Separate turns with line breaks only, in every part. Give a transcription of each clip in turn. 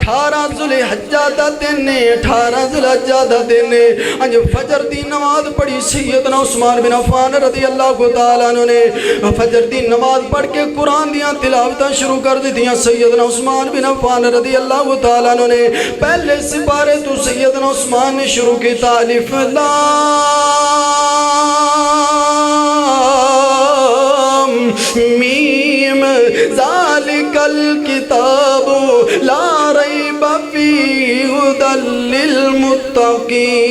18 ذوالحجہ دا دن نے 18 ذوالحجہ دا دن نے انج فجر دی نماز پڑھی سیدنا عثمان بن عفان رضی اللہ تعالیٰ عنہ نے فجر دی نماز پڑھ کے قرآن دیاں تلاوتاں شروع کر دیتیاں سیدنا عثمان بن عفان رضی اللہ تعالیٰ عنہ نے پہلے سپارے تو سیدنا عثمان نے شروع کی الف لام میم ذالک الکتاب لا ریب فیہ ھدی للمتقین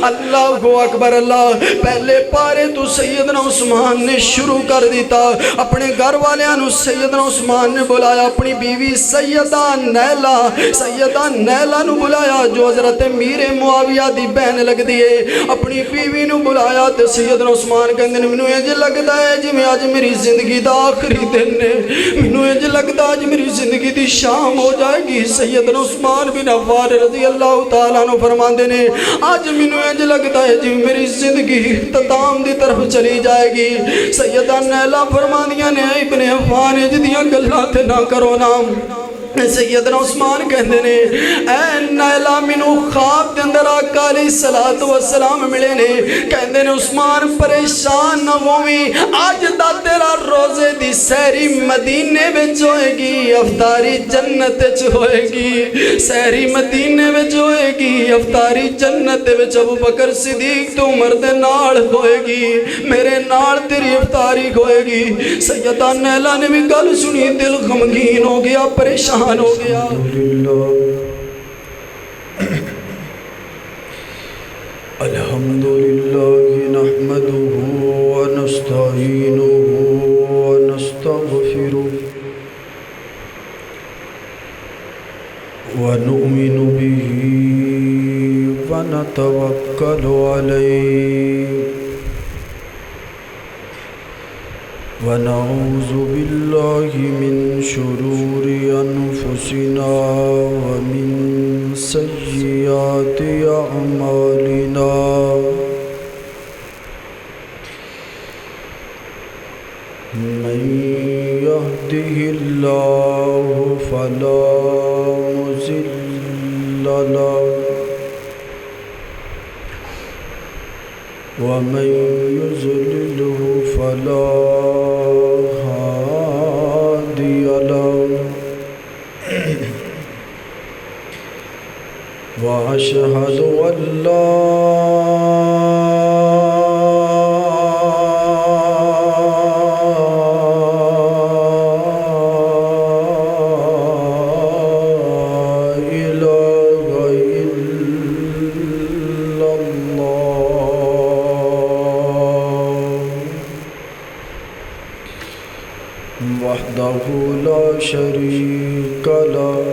اللہ اکبر اللہ پہلے پارے تو سیدنا عثمان نے شروع کر دیتا اپنے گھر والوں سیدنا عثمان نے بلایا اپنی بیوی سیدہ نیلہ نو بلایا جو حضرت میر معاویہ دی بہن لگ دیئے اپنی بیوی نو بلایا تے سیدنا عثمان کہندے نے مینوں انج لگدا ہے جویں اج میری زندگی دا آخری دن ہے مینوں انج لگدا اج میری زندگی دی شام ہو جائے گی سیدنا عثمان بن عفان رضی اللہ تعالیٰ عنہ فرماندے نے آج مینوں انج لگتا ہے جی میری زندگی اختتام دی طرف چلی جائے گی سیدہ نیلہ فرماندیاں نے ابن عفان جدیاں گلاں تے نہ کرو نام سیدنا عثمان کہندے نے اے نیلہ منو خواب دے اندر آقا علیہ السلام ملے نے کہندے نے عثمان پریشان نہ ہوویں آج دا تیرا روزے دی سہری مدینے وچ ہوئے گی افطاری جنت وچ ہوئے گی سہری مدینے وچ ہوئے گی افطاری جنت وچ ابو بکر صدیق تو عمر دے نال ہوئے گی میرے نال تیری افطاری ہوئے گی سیدہ نیلہ نے بھی گل سنی دل غمگین ہو گیا پریشان ہو گیا الحمدللہ نحمده ونستعینه ونستغفره ونؤمن به ونتوکل علیه ونعوذ بالله من شرور أنفسنا ومن سيئات أعمالنا من يهده الله فلا مضل له ومن يضلله فلا هادي له وأشهد أن لا وحده لا شريك له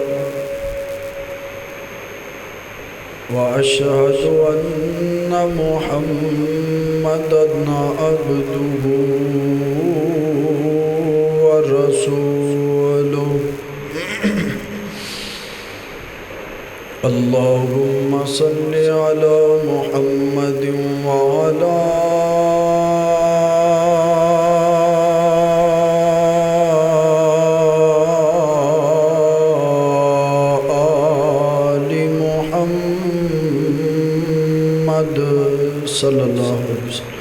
وأشهد أن محمدًا عبده ورسوله اللهم صل على محمد وعلى صلی اللہ علیہ وسلم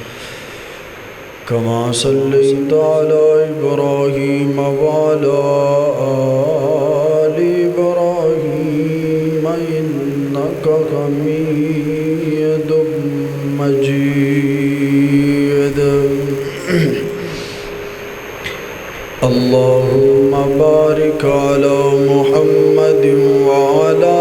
کما صلیت علی ابراہیم وعلی آل ابراہیم انک حمید مجید اللہم بارک علی محمد وعلی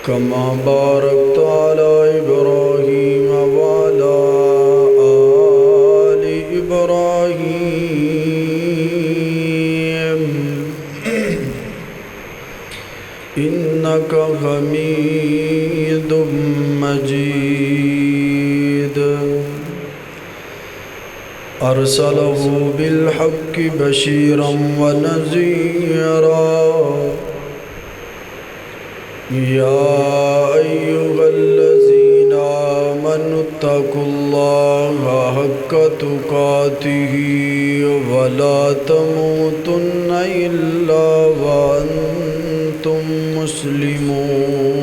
كما باركت على إبراهيم وعلى آل إبراهيم إنك حميد مجيد أرسله بالحق بشيرا ونذيرا يا أيها الذين آمنوا اتقوا الله حق تقاته ولا تموتن إلا وأنتم مسلمون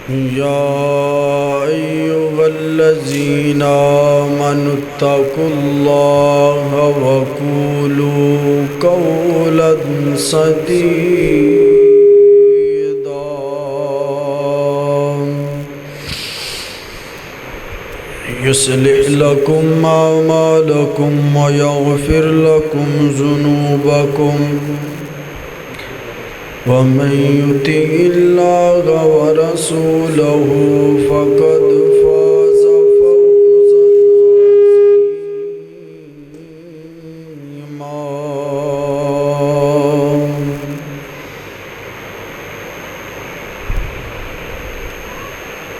يا أيها الذين آمنوا اتقوا الله وقولوا قولا سديدا يصلح لكم أعمالكم ويغفر لكم ذنوبكم ومن يطع الله ورسوله فقد فاز فوزا عظيما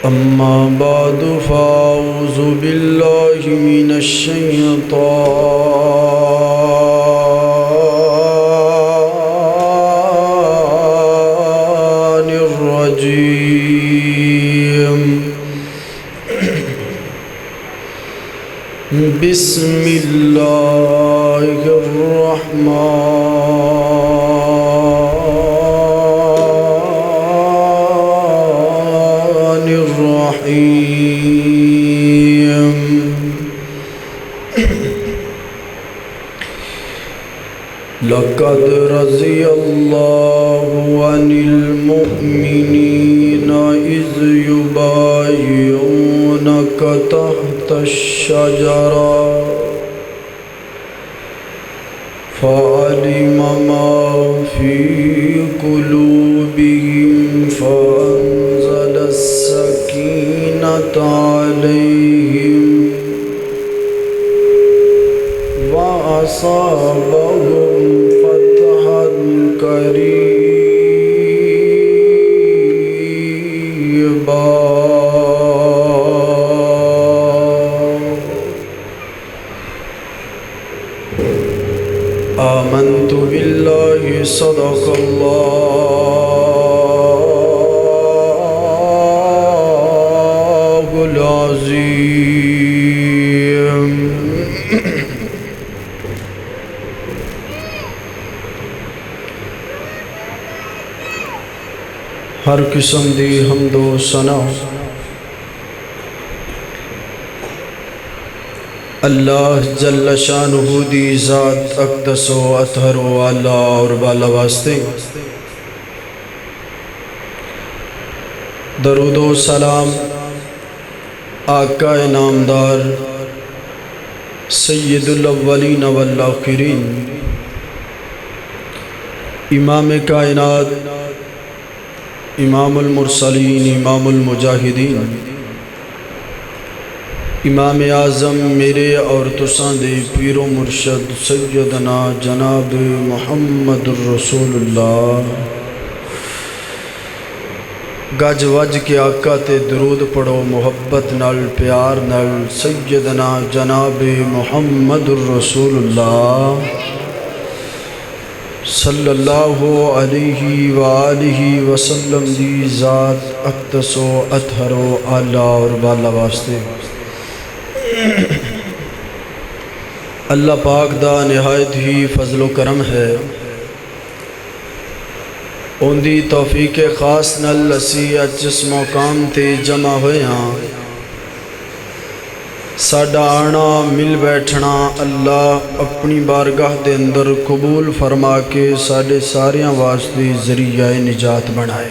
أما بعد فأعوذ بالله من الشيطان الرجيم بسم الله الرحمن الرحيم لقد رضي الله عن المؤمنين إذ يبايعونك تحت الشجرة فعلم ما في قلوبهم فأنزل السكينة عليهم وأصابهم فتحا قريبا آمنت بالله صدق الله العظيم ہر قسم دی حمد و ثنا اللہ جل شانہ دی ذات اقدس و اطہر و اعلیٰ اور بالا واسطے درود و سلام آقا نامدار سید الاولین والآخرین امام کائنات امام المرسلین امام المجاہدین امام اعظم میرے اور تساں دے پیر و مرشد سیدنا جناب محمد الرسول اللہ گج وج کے آقا تے درود پڑھو محبت نال پیار نال سیدنا جناب محمد الرسول اللہ صلی اللہ علیہ وآلہ وسلم دی ذات اقدس و اطہر و اعلیٰ اور بالا واسطے اللہ پاک دا نہایت ہی فضل و کرم ہے ان دی توفیق خاص نال اسی جس مقام تے جمع ہوئے ہاں ساڈا آنا مل بیٹھنا اللہ اپنی بارگاہ دے اندر قبول فرما کے ساڈے ساریاں واسطے ذریعہ نجات بنائے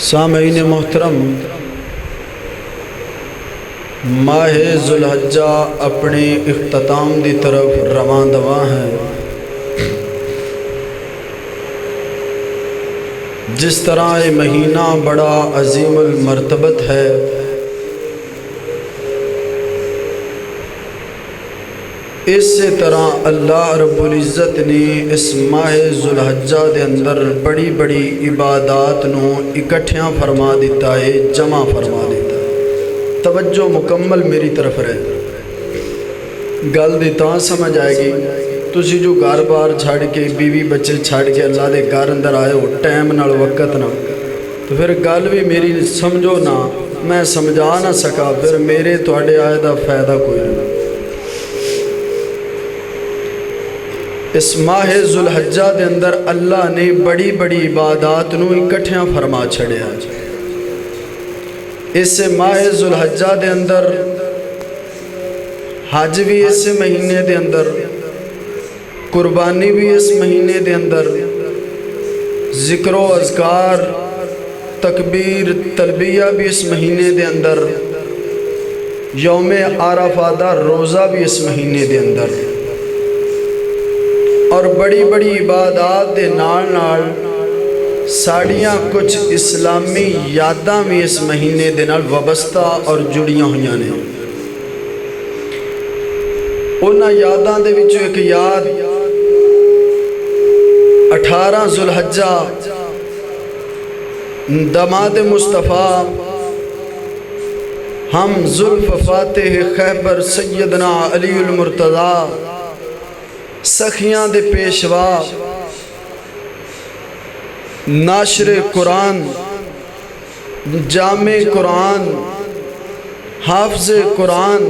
سامعین محترم ماہ ذوالحجہ اپنے اختتام دی طرف رواں دواں ہے جس طرح یہ مہینہ بڑا عظیم المرتبت ہے اسی طرح اللہ رب العزت نے اس ماہ ذوالحجہ دے اندر بڑی بڑی عبادات نو اکٹھیاں فرما دیتا ہے، جمع فرما دیتا ہے۔ توجہ مکمل میری طرف رہے، گل دی تاں سمجھ آئے گی تسی جو گھر بار چھاڑ کے بیوی بچے چھاڑ کے اللہ دے گھر اندر آئے ہو ٹائم نال وقت نہ، تو پھر گل بھی میری سمجھو نہ، میں سمجھا نہ سکا، پھر میرے تواڈے آئے دا فائدہ کوئی نہیں۔ اس ماہ ذوالحجہ دے اندر اللہ نے بڑی بڑی عبادات نو اکٹھیاں فرما چھڑیا۔ اس ماہ ذوالحجہ دے اندر حج بھی اس مہینے دے اندر، قربانی بھی اس مہینے دے اندر، ذکر و اذکار تکبیر تلبیہ بھی اس مہینے دے اندر، یوم عرفہ دا روزہ بھی اس مہینے دے اندر، اور بڑی بڑی عبادات دے نال نال ساڑیاں کچھ اسلامی یاداں بھی اس مہینے دے نال وابستہ اور جڑیاں ہویاں نے۔ انہاں یاداں دے وچوں ایک یاد 18 ذوالحجہ داماد مصطفیٰ ہم زلف فاتح خیبر سیدنا علی المرتضی سخیاں دے پیشوا ناشر قرآن جامع قرآن حافظ قرآن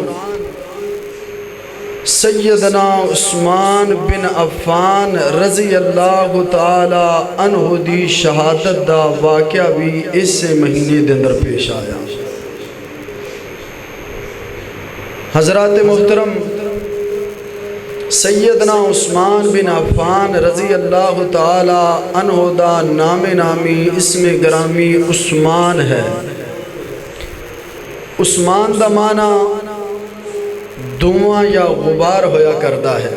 سیدنا عثمان بن عفان رضی اللہ تعالی عنہ دی شہادت دا واقعہ بھی اس مہینے دے اندر پیش آیا۔ حضرات محترم، سیدنا عثمان بن عفان رضی اللہ تعالی عنہ دا نام نامی اسم گرامی عثمان ہے۔ عثمان دا معنی دھواں یا غبار ہویا کرتا ہے۔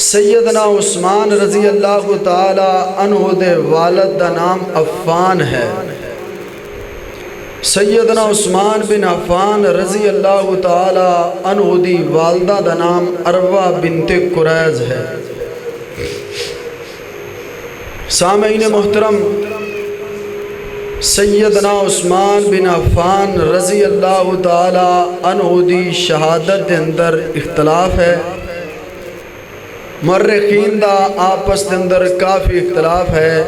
سیدنا عثمان رضی اللہ تعالی عنہ دے والد دا نام عفان ہے۔ سیدنا عثمان بن عفان رضی اللہ تعالی عنہ دی والدہ دا نام عروہ بنت قریظ ہے۔ سامعین محترم، سیدنا عثمان بن عفان رضی اللہ تعالی عنہ دی شہادت دے اندر اختلاف ہے، مورخین دا آپس دے اندر کافی اختلاف ہے،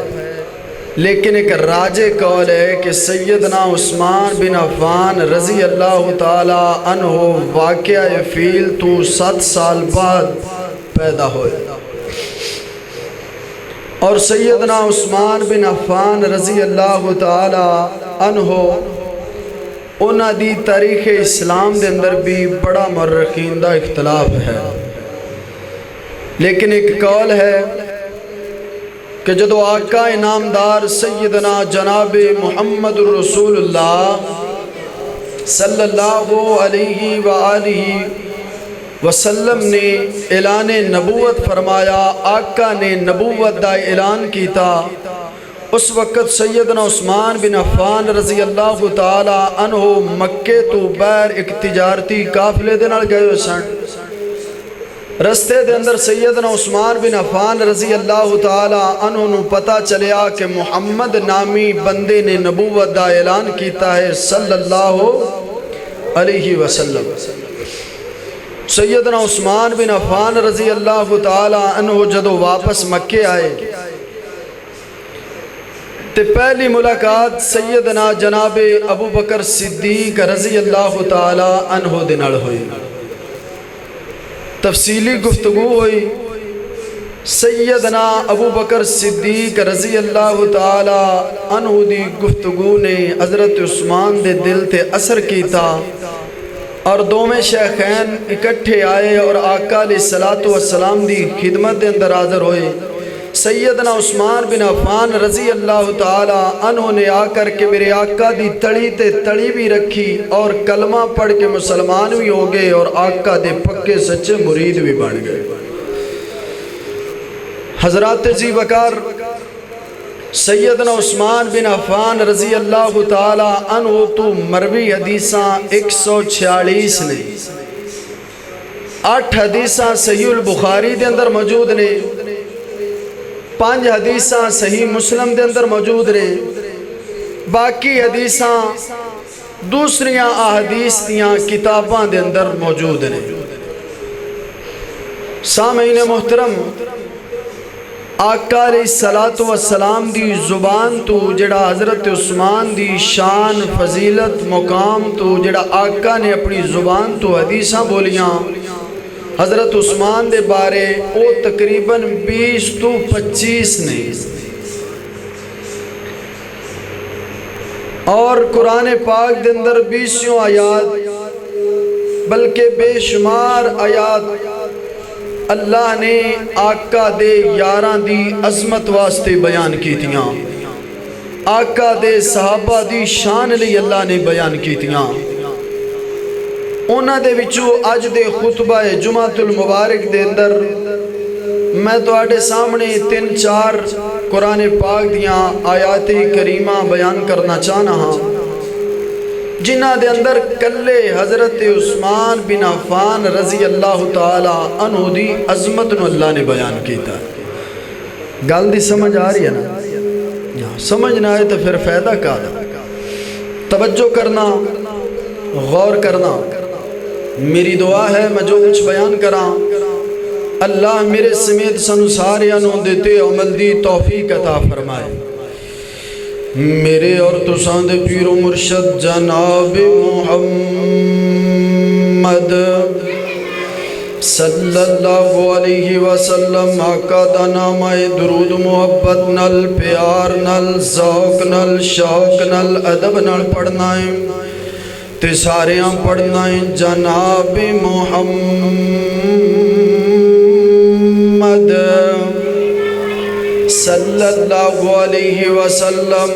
لیکن ایک راجح قول ہے کہ سیدنا عثمان بن عفان رضی اللہ تعالی عنہ واقعہ فیل تو 7 سال بعد پیدا ہوئے، اور سیدنا عثمان بن عفان رضی اللہ تعالی عنہ انہاں دی تاریخ اسلام دے اندر بھی بڑا مورخین دا اختلاف ہے، لیکن ایک قول ہے کہ جدو آقا انعامدار سیدنا جناب محمد الرسول اللہ صلی اللہ علیہ وآلہ وسلم نے اعلان نبوت فرمایا، آقا نے نبوت دا اعلان کیتا، اس وقت سیدنا عثمان بن عفان رضی اللہ تعالی عنہ مکے تو بیر ایک تجارتی قافلے دے نال گئے سن۔ رستے دے اندر سیدنا عثمان بن عفان رضی اللہ تعالی عنہ نو پتہ چلیا کہ محمد نامی بندے نے نبوت دا اعلان کیتا ہے صلی اللہ علیہ وسلم۔ سیدنا عثمان بن عفان رضی اللہ تعالی عنہ جدو واپس مکے آئے تے پہلی ملاقات سیدنا جناب ابو بکر صدیق رضی اللہ تعالی عنہ دے نال ہوئی، تفصیلی گفتگو ہوئی۔ سیدنا ابو بکر صدیق رضی اللہ تعالی عنہ دی گفتگو نے حضرت عثمان دے دل تے اثر کیتا، اور دوویں شیخین اکٹھے آئے اور آقا علیہ السلام دی خدمت دے اندر حاضر ہوئے۔ سیدنا عثمان بن عفان رضی اللہ تعالی عنہ نے آ کر کے میرے آقا دی تڑی تے تڑی بھی رکھی اور کلمہ پڑھ کے مسلمان بھی ہو گئے اور آقا دے پکے سچے مرید بھی بن گئے۔ حضرات ذی وقار سیدنا عثمان بن عفان رضی اللہ تعالی عنہ تو مروی حدیثاں 146 نے، 8 حدیثاں صحیح البخاری دے اندر موجود نے، 5 حدیثاں صحیح مسلم دے اندر موجود نے، باقی حدیثاں دوسریاں احادیث دیاں کتاباں دے اندر موجود نے۔ سامعین محترم، آقا علیہ السلام دی زبان تو جڑا حضرت عثمان دی شان فضیلت مقام تو جڑا آقا نے اپنی زبان تو حدیثاں بولیاں حضرت عثمان دے بارے، او تقریباً 20 تو 25 نے، اور قرآن پاک دے اندر 20 آیات بلکہ بے شمار آیات اللہ نے آقا دے یاراں دی عظمت واسطے بیان کیتیاں، آقا دے صحابہ دی شان لئی اللہ نے بیان کیتیاں۔ انہاں دے وچوں اج دے خطبہ جمعۃ المبارک دے اندر میں تواڈے سامنے 3-4 قرآن پاک دیاں آیات کریمہ بیان کرنا چاہنا ہاں، جنہ دے اندر کلے حضرت عثمان بن عفان رضی اللہ تعالی عنہ دی عظمت نو اللہ نے بیان کیتا۔ گل دی سمجھ آ رہی ہے نا؟ سمجھ نہ آئے تو پھر فائدہ کا دا؟ توجہ کرنا، غور کرنا۔ میری دعا ہے میں جو کچھ بیان کراں اللہ میرے سمیت سنو سارے انہوں دیتے عمل دی توفیق عطا فرمائے۔ میرے اور تساں دے پیر و مرشد جناب محمد صلی اللہ علیہ وسلم، آقا دا نام آئے درود محبت نل پیار نل ذوق نل شوق نل ادب نل پڑھنا ہے تے سارے ہم پڑھنا ہے جناب محمد صلی اللہ علیہ وسلم،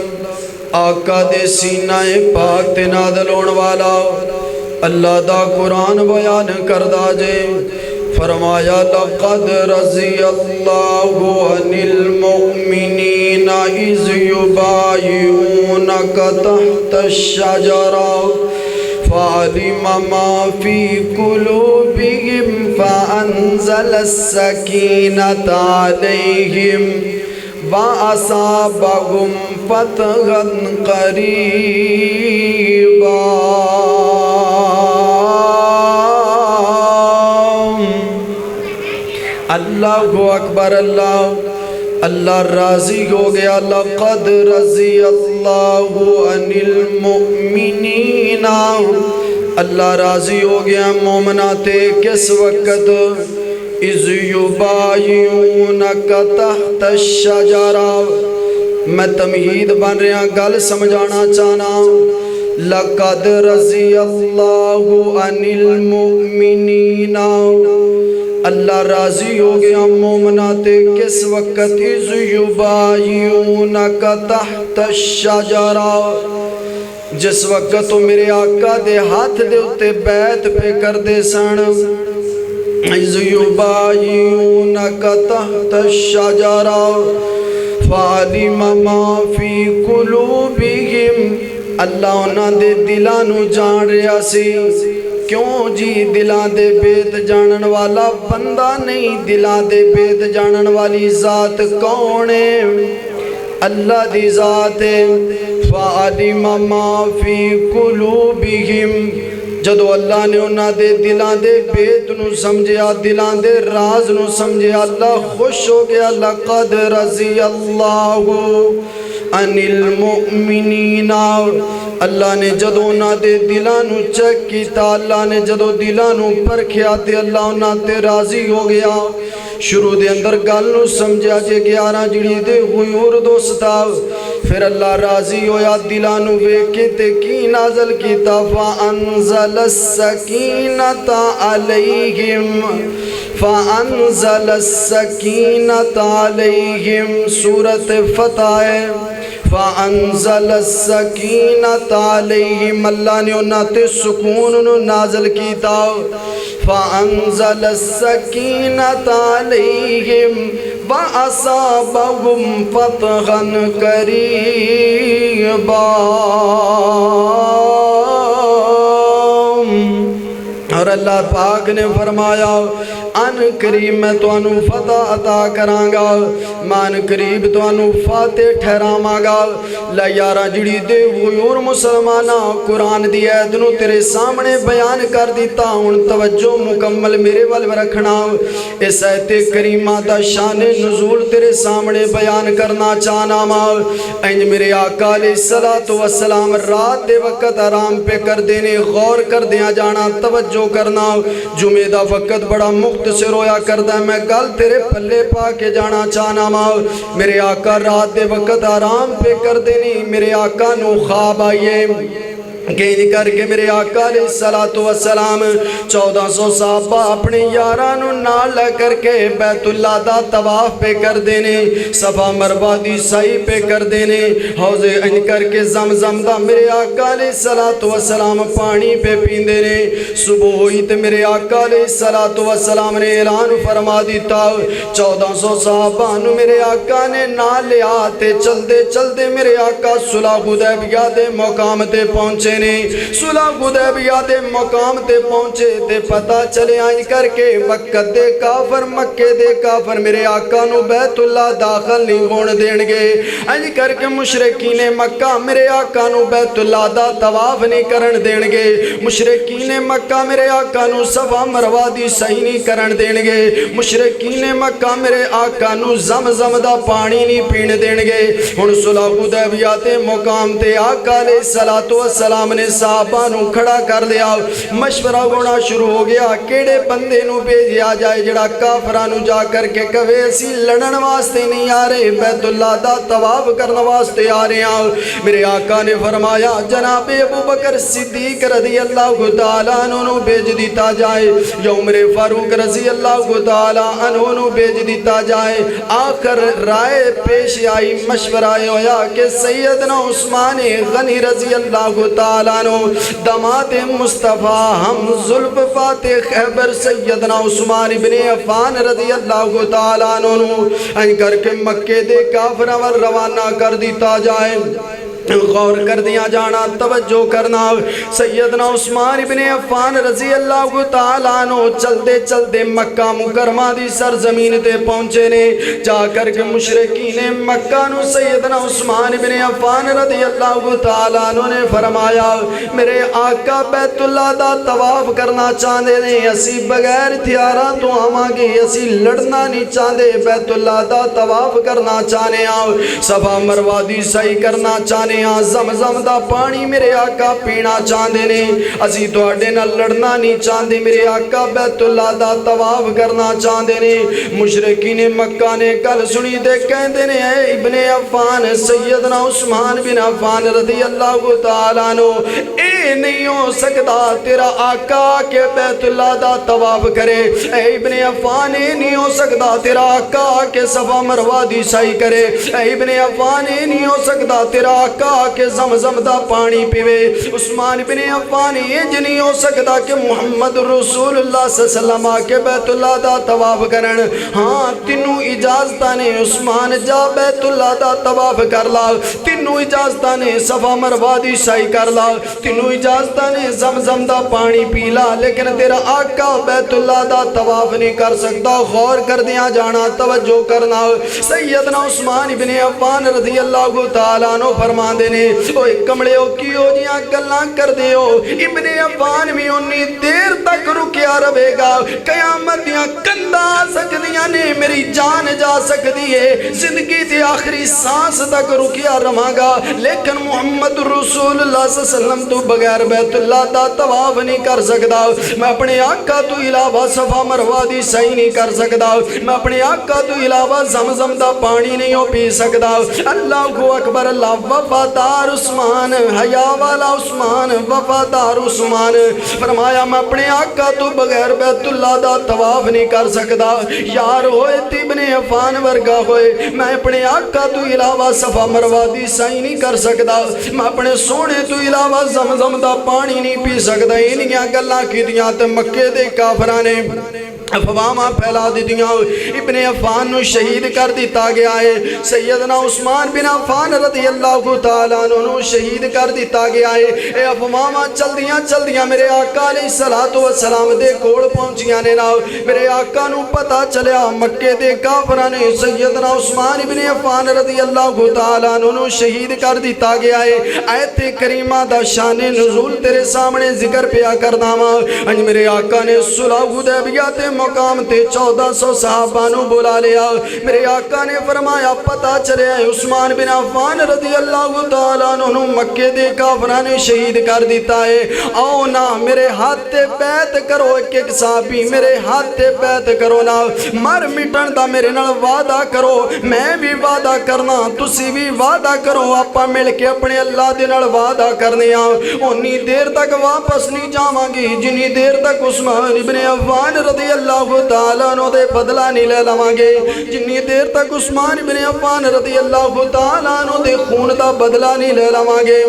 آقا دے سینہ پاک تے نازل ہون والا اللہ دا قرآن بیان کردہ جے۔ فرمایا لقد رضی اللہ عن المؤمنین اذ یبایعونک تحت الشجرہ فعلم ما فی قلوبہم فانزل السکینۃ علیہم وَأَصَابَهُمْ فَتْحًا قَرِيبًا۔ اللہ اکبر، اللہ راضی ہو گیا۔ لقد رضی اللہ عن المؤمنین، اللہ راضی ہو گیا مومناتے کس وقت؟ اذ یبایعونک تحت الشجرہ، میں تمہید بن رہا گل سمجھانا چاہنا۔ لقد رضی اللہ عن المؤمنین، اللہ راضی ہو گیا مومناتے کس وقت؟ اذ یبایعونک تحت الشجرہ، جس وقت تو میرے آقا دے ہاتھ دے اتے بیعت پہ کر دے سن۔ اذ یبایعونک تحت الشجرہ فعلم ما فی قلوبہم، اللہ انہاں دے دلاں نو جان رہا سی۔ کیوں جی؟ دلاں دے بیت جانن والا بندہ نہیں، دلاں دے بیت جانن والی ذات کون ہے؟ اللہ دی ذات ہے۔ فعلم ما فی قلوبہم، جدو اللہ نے انہاں دے دلاں دے بیت نو سمجھیا، دلاں دے راز نو سمجھیا، اللہ خوش ہو گیا۔ لقد رضی اللہ عن المؤمنین، اللہ نے جدو انہاں دے دلاں نو چیک کیتا، اللہ نے جدو دلاں نو پرکھیا تے اللہ انہاں تے راضی ہو گیا۔ شروع دے اندر گل نو سمجھا جے 11 جڑی دے غیور دوستا، پھر اللہ راضی ہویا دلاں نو ویکھ کے تے کی نازل کیتا؟ فانزل السکینۃ علیہم، فانزل السکینۃ علیہم، سورۃ فتح ہے۔ فانزل السکینۃ علیہم، اللہ نے انہاں تے سکون نو نازل کیتا۔ فانزل السکینۃ علیہم وَأَصَابَهُمْ فَتْحًا قَرِيبًا۔ اور اللہ پاک نے فرمایا ان قریب میں تانوں فتح عطا کراں گا، مان قریب تانوں فاتح ٹھہراواں گا۔ لا یارا جڑی دے ہوئی اور مسلمانہ قرآن دی ایت نو تیرے سامنے بیان کر دیتا ہوں، توجہ مکمل میرے والے رکھنا۔ اس ایت کریمہ دا شان نزول تیرے سامنے بیان کرنا چاہنا ماں۔ انج میرے آقا علیہ السلام رات دے وقت آرام پہ کر دینے، غور کر دیا جانا، توجہ کرنا۔ جمعہ دا وقت بڑا مختصر ہویا کردہ، میں گل تیرے پلے پا کے جانا چاہنا ماں۔ میرے آقا رات دے وقت آرام پہ کر دینی، میرے آقا نو خواب آئیے گینی کر کے میرے آقا علیہ السلام 1400 صحابہ اپنے یارانو نال لے کر کے بیت اللہ دا طواف پہ کر دینے، صفا مروہ دی سعی پہ کر دینے، حوض ان کر کے زمزم دا میرے آقا علیہ السلام پانی پہ پین دینے۔ صبح ہوئی تے میرے آقا علیہ السلام نے اعلان فرما دیتا، 1400 صحابہ نو میرے آقا نے نال لے آتے، چل دے میرے آقا صلح حدیبیہ دے مقام تے پہنچے نے۔ صلح حدیبیہ دے مقام تے پہنچے تے پتہ چلے آئیں کر کے مکہ دے کافر، مکہ دے کافر میرے آقا نو بیت اللہ داخل نہیں ہون دین گے۔ آئیں کر کے مشرکین مکہ میرے آقا نو بیت اللہ دا طواف نہیں کرن دین گے۔ مشرکین مکہ میرے آقا نو صفا مروہ دی سعی نہیں کرن دین گے۔ مشرکین مکہ میرے آقا نو زمزم دا پانی نہیں پین دین گے۔ ہن صلح حدیبیہ دے مقام تے آقا علیہ السلام نے صحابہ نو کھڑا کر لیا، مشورہ ہونا شروع ہو گیا، کیڑے بندے نو بھیجیا جائے جڑا کافرانو جا کر کے کہے اسی لڑن واسطے نہیں آ رہے، بیت اللہ دا طواف کرنے واسطے آ رہے ہیں۔ میرے آقا نے فرمایا جناب ابو بکر صدیق رضی اللہ تعالیٰ عنہ نو بھیج دیتا جائے، یا عمر فاروق رضی اللہ تعالیٰ عنہ نو بھیج دیتا جائے۔ آخر رائے پیش آئی، مشورہ ہویا کہ سیدنا عثمان غنی رضی اللہ تعالیٰ عنہ داماد مصطفیٰ ہم ظلف فاتح خیبر سیدنا عثمان بن عفان رضی اللہ تعالیٰ عنہ ان کر کے مکہ دے کافرہ وال روانہ کر دیتا جائے۔ غور کر دیا جانا، توجہ کرنا، سیدنا عثمان بن عفان رضی اللہ تعالیٰ عنہ چل دے مکہ مکرمہ دی سرزمین تے پہنچے نے۔ جا کر کے مشرکین مکہ نو سیدنا عثمان بن عفان رضی اللہ تعالیٰ عنہ نے فرمایا میرے آقا بیت اللہ دا طواف کرنا چاہدے نے، اسی بغیر ہتھیاراں تو آواں گے، اسی لڑنا نہیں چاہدے، بیت اللہ دا طواف کرنا چاہنے آؤ، صفا مروہ دی سعی کرنا چاہنے، زمزم دا پانی میرے آقا پینا چاہدے نے، اسی تواڈے نال لڑنا نہیں چاہدے، میرے آقا بیت اللہ دا طواف کرنا چاہدے نے۔ مشرکین مکہ نے کل سنی تے کہندے نے اے ابن عفان سیدنا عثمان بن عفان رضی اللہ تعالیٰ عنہ اے نہیں ہو سکتا تیرا آقا کہ بیت اللہ دا طواف کرے، اے ابن عفان اے نہیں ہو سکتا تیرا آقا کہ صفا مروہ دی سعی کرے، اے ابن عفان اے نہیں ہو سکتا تیرا آقا کہ زمزم دا پانی پیوے۔ عثمان بن عفان یہ نہیں ہو سکتا کہ محمد رسول اللہ صلی اللہ علیہ وسلم آکے بیت اللہ دا طواف کرن، ہاں تینوں اجازتہ نے عثمان جا بیت اللہ دا طواف کر لا، تینوں اجازتہ نے صفا مروہ دی سعی کر لا، تینوں اجازتہ نے زمزم دا پانی پی لا، لیکن تیرا آقا بیت اللہ دا طواف نہیں کر سکتا۔ غور کر دیا جانا، توجہ کرنا، سیدنا عثمان بن عفان رضی اللہ تعالیٰ عنہ فرمان دینے اوہ کمڑے ہو کیوں جیاں گلاں کر دے ہو، ابن عفان بھی انی دیر تک رکیا رہے گا، قیامت دیاں کندہ سکدیاں نے، میری جان جا سکدی ہے، زندگی دی آخری سانس تک رکیا رہاں گا، لیکن محمد رسول اللہ صلی اللہ علیہ وسلم تو بغیر بیت اللہ دا طواف نہیں کر سکتا، میں اپنے آقا تو علاوہ صفا مروہ دی سعی نہیں کر سکتا، میں اپنے آقا تو علاوہ زمزم دا پانی نہیں ہو پی سکتا۔ اللہ اکبر، اللہ وفادار عثمان، حیا والا عثمان، وفادار عثمان فرمایا میں اپنے آقا تو بغیر بیت اللہ دا طواف نہیں کر سکتا، یار ہوئے ابن عفان ورگا ہوئے، میں اپنے آقا تو علاوہ صفا مروہ دی سعی نہیں کر سکتا، میں اپنے سونے تو علاوہ زمزم دا پانی نہیں پی سکتا۔ انہیاں گلاں کیتیاں تے مکے دے کافراں نے افواہاں پھیلا دیتیاں ابن عفان نو شہید کر دیتا گیا ہے سیدنا عثمان بن عفان رضی اللہ تعالیٰ عنہ شہید کر دیتا گیا ہے اے افواہاں چل دیاں میرے آقا علیہ السلام دے کوڑ پہنچیاں نے نا میرے آقا نو پتا چلیا مکے دے کافراں نے سیدنا عثمان بن عفان رضی اللہ تعالیٰ عنہ شہید کر دیتا گیا ہے آیت کریمہ دا شان نزول تیرے سامنے ذکر پیا کرنا وا انج میرے آقا نے صلح حدیبیہ تے مقام تے 1400 صحابہ نو بلا لیا میرے آقا نے فرمایا پتا چلے عثمان بن عفان رضی اللہ تعالیٰ عنہ مکے دے کافراں نے شہید کر دیتا ہے آؤ نا میرے ہاتھ تے بیعت کرو ایک ایک صحابی میرے ہاتھ تے بیعت کرو نا مر مٹن دا میرے نال وعدہ کرو میں بھی وعدہ کرنا تسی بھی وعدہ کرو آپا مل کے اپنے اللہ دے نال وعدہ کرنے اونی دیر تک واپس نہیں جاواں گی جنی دیر تک عثمان بن عفان رضی اللہ تعالیٰ عنہ دے بدلہ نہیں لے لواں گے جنی دیر تک عثمان بن عفان رضی اللہ تعالیٰ عنہ دے خون دا بدلہ نہیں لے لواں گے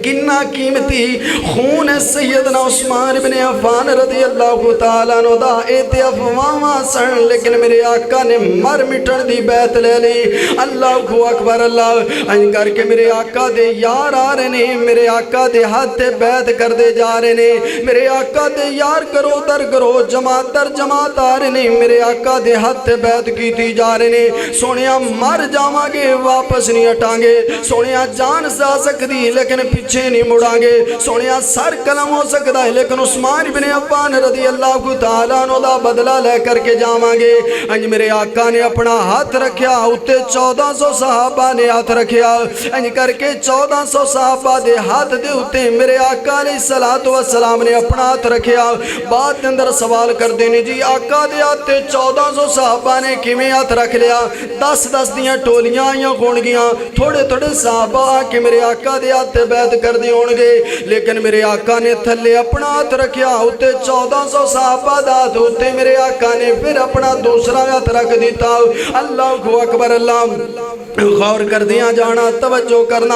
کنا قیمتی خون سیدنا عثمان بن عفان رضی اللہ تعالیٰ عنہ دا ایتے افواہاں سن لیکن میرے آقا نے مر مٹن دی بیعت لے لی اللہ اکبر اللہ ان کر کے میرے آقا دے یار آ رہے نے میرے آقا دے ہاتھ تے بیعت کر دے جا رہے نے میرے آقا دے یار کرو در کرو جماعت در جماعت آ رہے نے میرے آقا دے ہاتھ تے بیعت کیتی جا رہے نے سونیا مر جاواں گے واپس نہیں ہٹاں گے سونیا جان سا سکدی لیکن پیچھے نہیں مڑاں گے سونیا سر قلم ہو سکتا ہے لیکن عثمان بن عفان رضی اللہ تعالیٰ عنہ دا بدلہ لے کر کے جاواں گے انج میرے آقا نے اپنا ہاتھ رکھیا اتے 1400 صحابہ نے ہاتھ رکھیا انج کر کے 1400 صحابہ دے ہاتھ دے اتے میرے آقا علیہ السلام نے اپنا ہاتھ رکھیا بعد اندر سوال کر دینے جی آقا دے ہاتھ 1400 صحابہ نے کیویں ہاتھ رکھ لیا 10 دیاں ٹولیاں آئیاں کون گیاں تھوڑے تھوڑے صحابہ آ کے میرے آقا دے ہاتھ بیعت کر دی ہون گے لیکن میرے آقا نے تھلے اپنا ہاتھ رکھیا ہوتے 1400 صحابہ دات ہوتے میرے آقا نے پھر اپنا دوسرا ہاتھ رکھ دیتا اللہ اکبر اللہ غور کر دیا جانا توجہ کرنا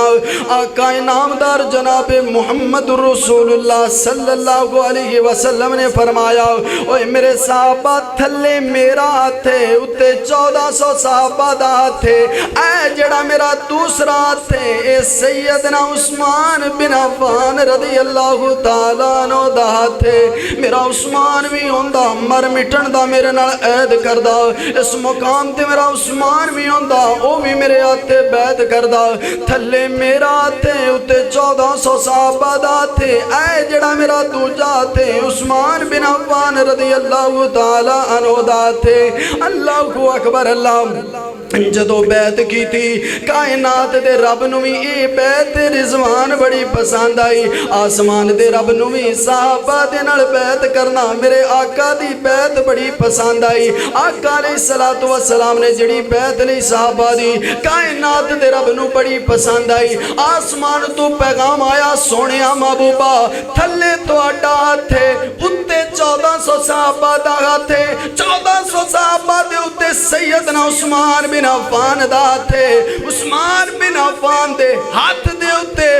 آقا نامدار جناب محمد رسول اللہ صلی اللہ علیہ وسلم نے فرمایا اوہ میرے صحابہ تھلے میرا ہاتھ ہے اتے 1400 صحابہ دات ہے اے جڑا میرا دوسرا ہاتھ ہے اے سیدنا عثمان بن عفان رضی اللہ تعالیٰ عنہ دا ہاتھ ہے میرا عثمان بھی ہوندہ مر مٹن دا میرے نال عید کردہ اس مقام تے میرا عثمان بھی ہوندہ او بھی میرے آتے بیعت کردہ تھلے میرا آتے اتے 1400 صحابہ داتے اے جڑا میرا دوجہ آتے عثمان بن عفان رضی اللہ تعالیٰ عنہ داتے اللہ اکبر اللہ جدو بیعت کی تھی کائنات دے رب نوی اے بیعت رضوان بڑی پسند آئی آسمان دے رب نوی صحابہ دے نال بیعت کرنا میرے آقا دی بیعت بڑی پسند آئی آقا علیہ السلام نے جڑی بیعت لی صحابہ دی کائنات دے رب نو بڑی پسند آئی آسمان تو پیغام آیا سونیا محبوبہ تھلے تو اڈا تھے اتے 1400 صحابہ دا تھے 1400 صحابہ دے اتے سیدنا عثمان بن عفان دا تھے عثمان بن عفان دے ہاتھ دے اتے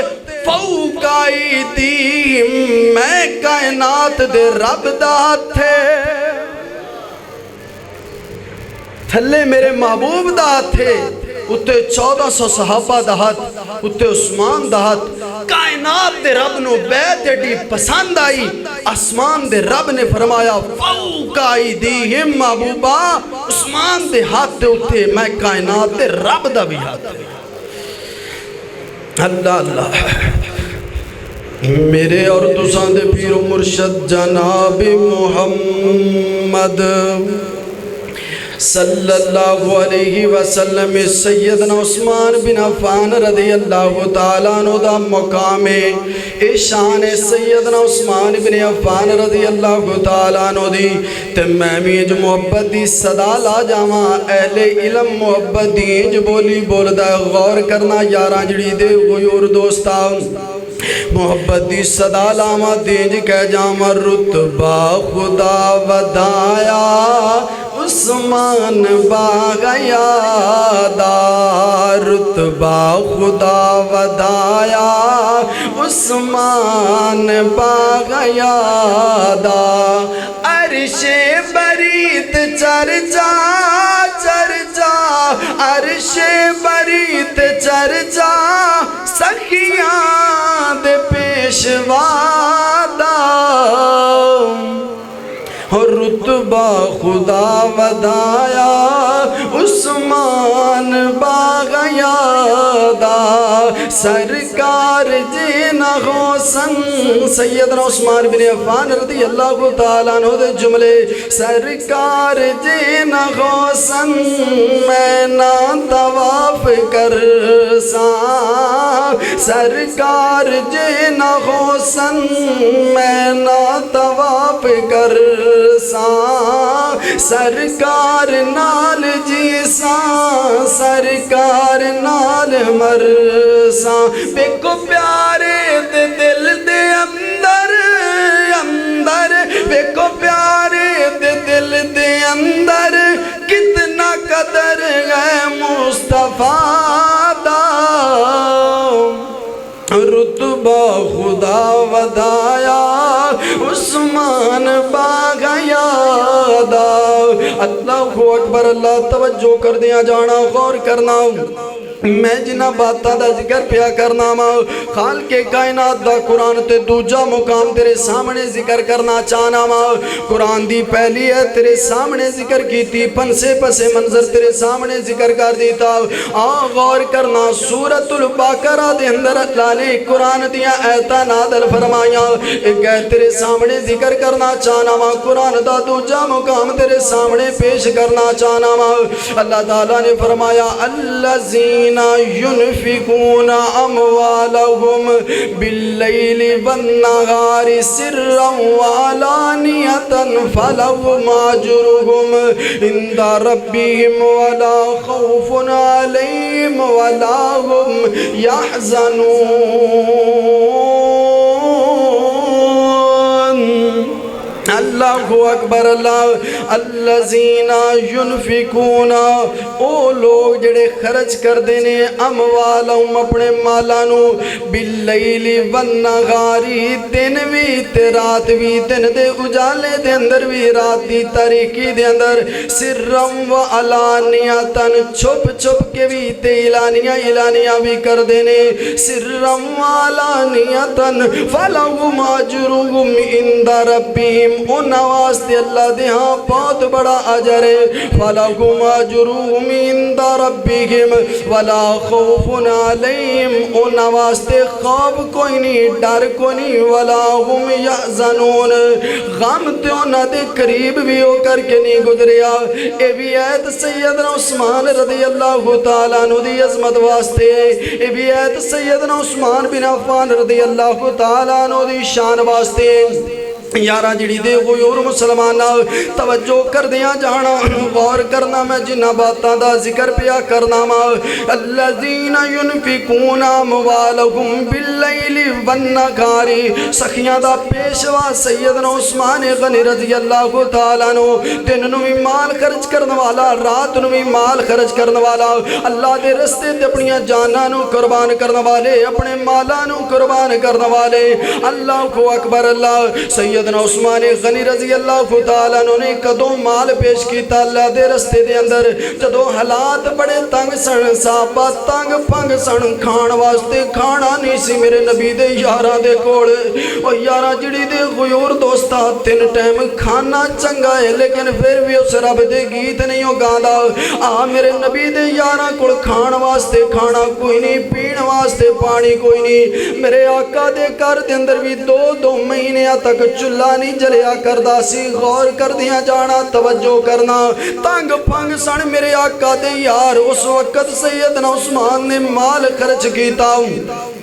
فوق آئی دی میں کائنات دے رب دا تھے تھلے میرے محبوب دا تھے اتے 1400 صحابہ دا ہاتھ اتے عثمان دا ہاتھ کائنات دے رب نو بیعت ایڈی پسند آئی آسمان دے رب نے فرمایا فوق آئی دیہم محبوبہ عثمان دے ہاتھ دے اتے میں کائنات دے رب دا بھی ہاتھ اللہ اللہ میرے اور تساں دے پیر و مرشد جناب محمد صلی اللہ علیہ وسلم سیدنا عثمان بن عفان رضی اللہ تعالیٰ عنہ دا مقام اے شان سیدنا عثمان بن عفان رضی اللہ تعالیٰ عنہ دی تے میں میج محبت دی صدا لا جاواں اہل علم محبت دی جو بولی بولدا غور کرنا یاراں جڑی دے غیور دوستا محبت دی صدا لاما دینج کہہ جاما رتبہ خدا ودایا عثمان باغ یادا رتبہ خدا ودایا عثمان باغ یادا عرش بری تے چرچا چرچا عرش بری تے چرچا سخیاں دے پیشوا دا رتبہ خدا ودایا عثمان باغیادا سرکار جینا حسن سیدنا عثمان بن عفان رضی اللہ تعالیٰ عنہ دے جملے سرکار جینا حسن میں نہ طواف کر ساں سرکار جینا حسن میں نہ طواف کر سرکار نال جیساں سرکار نال مرساں بیکو پیارے دے دل دے اندر اندر بیکو پیارے دے دل دے اندر کتنا قدر ہے مصطفیٰ دا رتبہ خدا ودایا عثمان باغیادا اللہ اکبر اللہ توجہ کر دیا جانا غور کرنا میں جنہ باتاں دا ذکر پیا کرنا ماں خالق کائنات دا قرآن تے دوجا مقام تیرے سامنے ذکر کرنا چاہنا ماں قرآن دی پہلی ہے تیرے سامنے ذکر کی تھی پنسے پسے منظر تیرے سامنے ذکر کر دیتا غور کرنا سورۃ البقرہ دے اندر اللہ نے قرآن دیا ایتاں نازل فرمایا ایک ہے تیرے سامنے ذکر کرنا چاہنا ماں قرآن دا دوجا مقام تیرے سامنے پیش کرنا چاہنا ماں اللہ تعالیٰ نے فرمایا الذین ينفقون أموالهم بالليل والنهار سرا وعلانية فلهم أجرهم عند ربهم ولا خوف عليهم ولا هم يحزنون اللہ اکبر اللہ الذین ینفقون او لوگ جڑے خرچ کر دینے اموالہم اپنے مالانو باللیل والنہاری دن بھی تے رات بھی دن دے اجالے دے اندر بھی رات دی تاریکی دے اندر سرم و علانیتن چھپ چھپ کے بھی تے اعلانیاں بھی کر دینے سرم و علانیتن فلہم اجرہم عند ربہم ان واسطے اللہ دے ہاں بہت بڑا اجر ہے فَلَهُمْ أَجْرُهُمْ عِنْدَ رَبِّهِمْ وَلَا خَوْفٌ عَلَيْهِمْ ان واسطے خوف کوئی نہیں ڈر کوئی نہیں وَلَا هُمْ يَحْزَنُونَ غم تے انہاں دے قریب بھی ہو کر کے نہیں گزریا اے بھی آیت سیدنا عثمان رضی اللہ تعالیٰ عنہ دی عظمت واسطے اے بھی آیت سیدنا عثمان بن عفان رضی اللہ تعالیٰ عنہ دی شان واسطے یارہ جڑی دے غیور مسلمانہ توجہ کر دیا جانا غور کرنا میں جنہ باتاں دا ذکر پیا کرنا ما الذین ینفقون اموالہم باللیل والنہار سخیاں دا پیشوا سیدنا عثمان غنی رضی اللہ تعالیٰ عنہ دن نو بھی مال خرچ کرنے والا رات نو بھی مال خرچ کرنے والا اللہ دے رستے تے اپنی جاناں نو قربان کرنے والے اپنے مالاں نو قربان کرنے والے اللہ کو اکبر اللہ سیدنا عثمان غنی رضی اللہ تعالیٰ عنہ نے کدوں مال پیش کیتا اللہ دے رستے دے اندر جدوں حالات بڑے تنگ سن صحابہ تنگ پنگ سن کھان واسطے کھانا نہیں سی میرے نبی دے یاراں دے کول او یاراں جڑی دے غیور دوستا تین ٹائم کھانا چنگا ہے لیکن پھر بھی اس رب دے گیت نہیں ہو گاندا آ میرے نبی دے یاراں کول کھان واسطے کھانا کوئی نہیں پین واسطے پانی کوئی نہیں میرے آقا دے گھر دے اندر بھی دو مہینے تک چولہا نہیں جلیا کردا سی غور کر دیا جانا توجہ کرنا تنگ پھنگ سن میرے آقا دے یار اس وقت سیدنا عثمان نے مال خرچ کیتا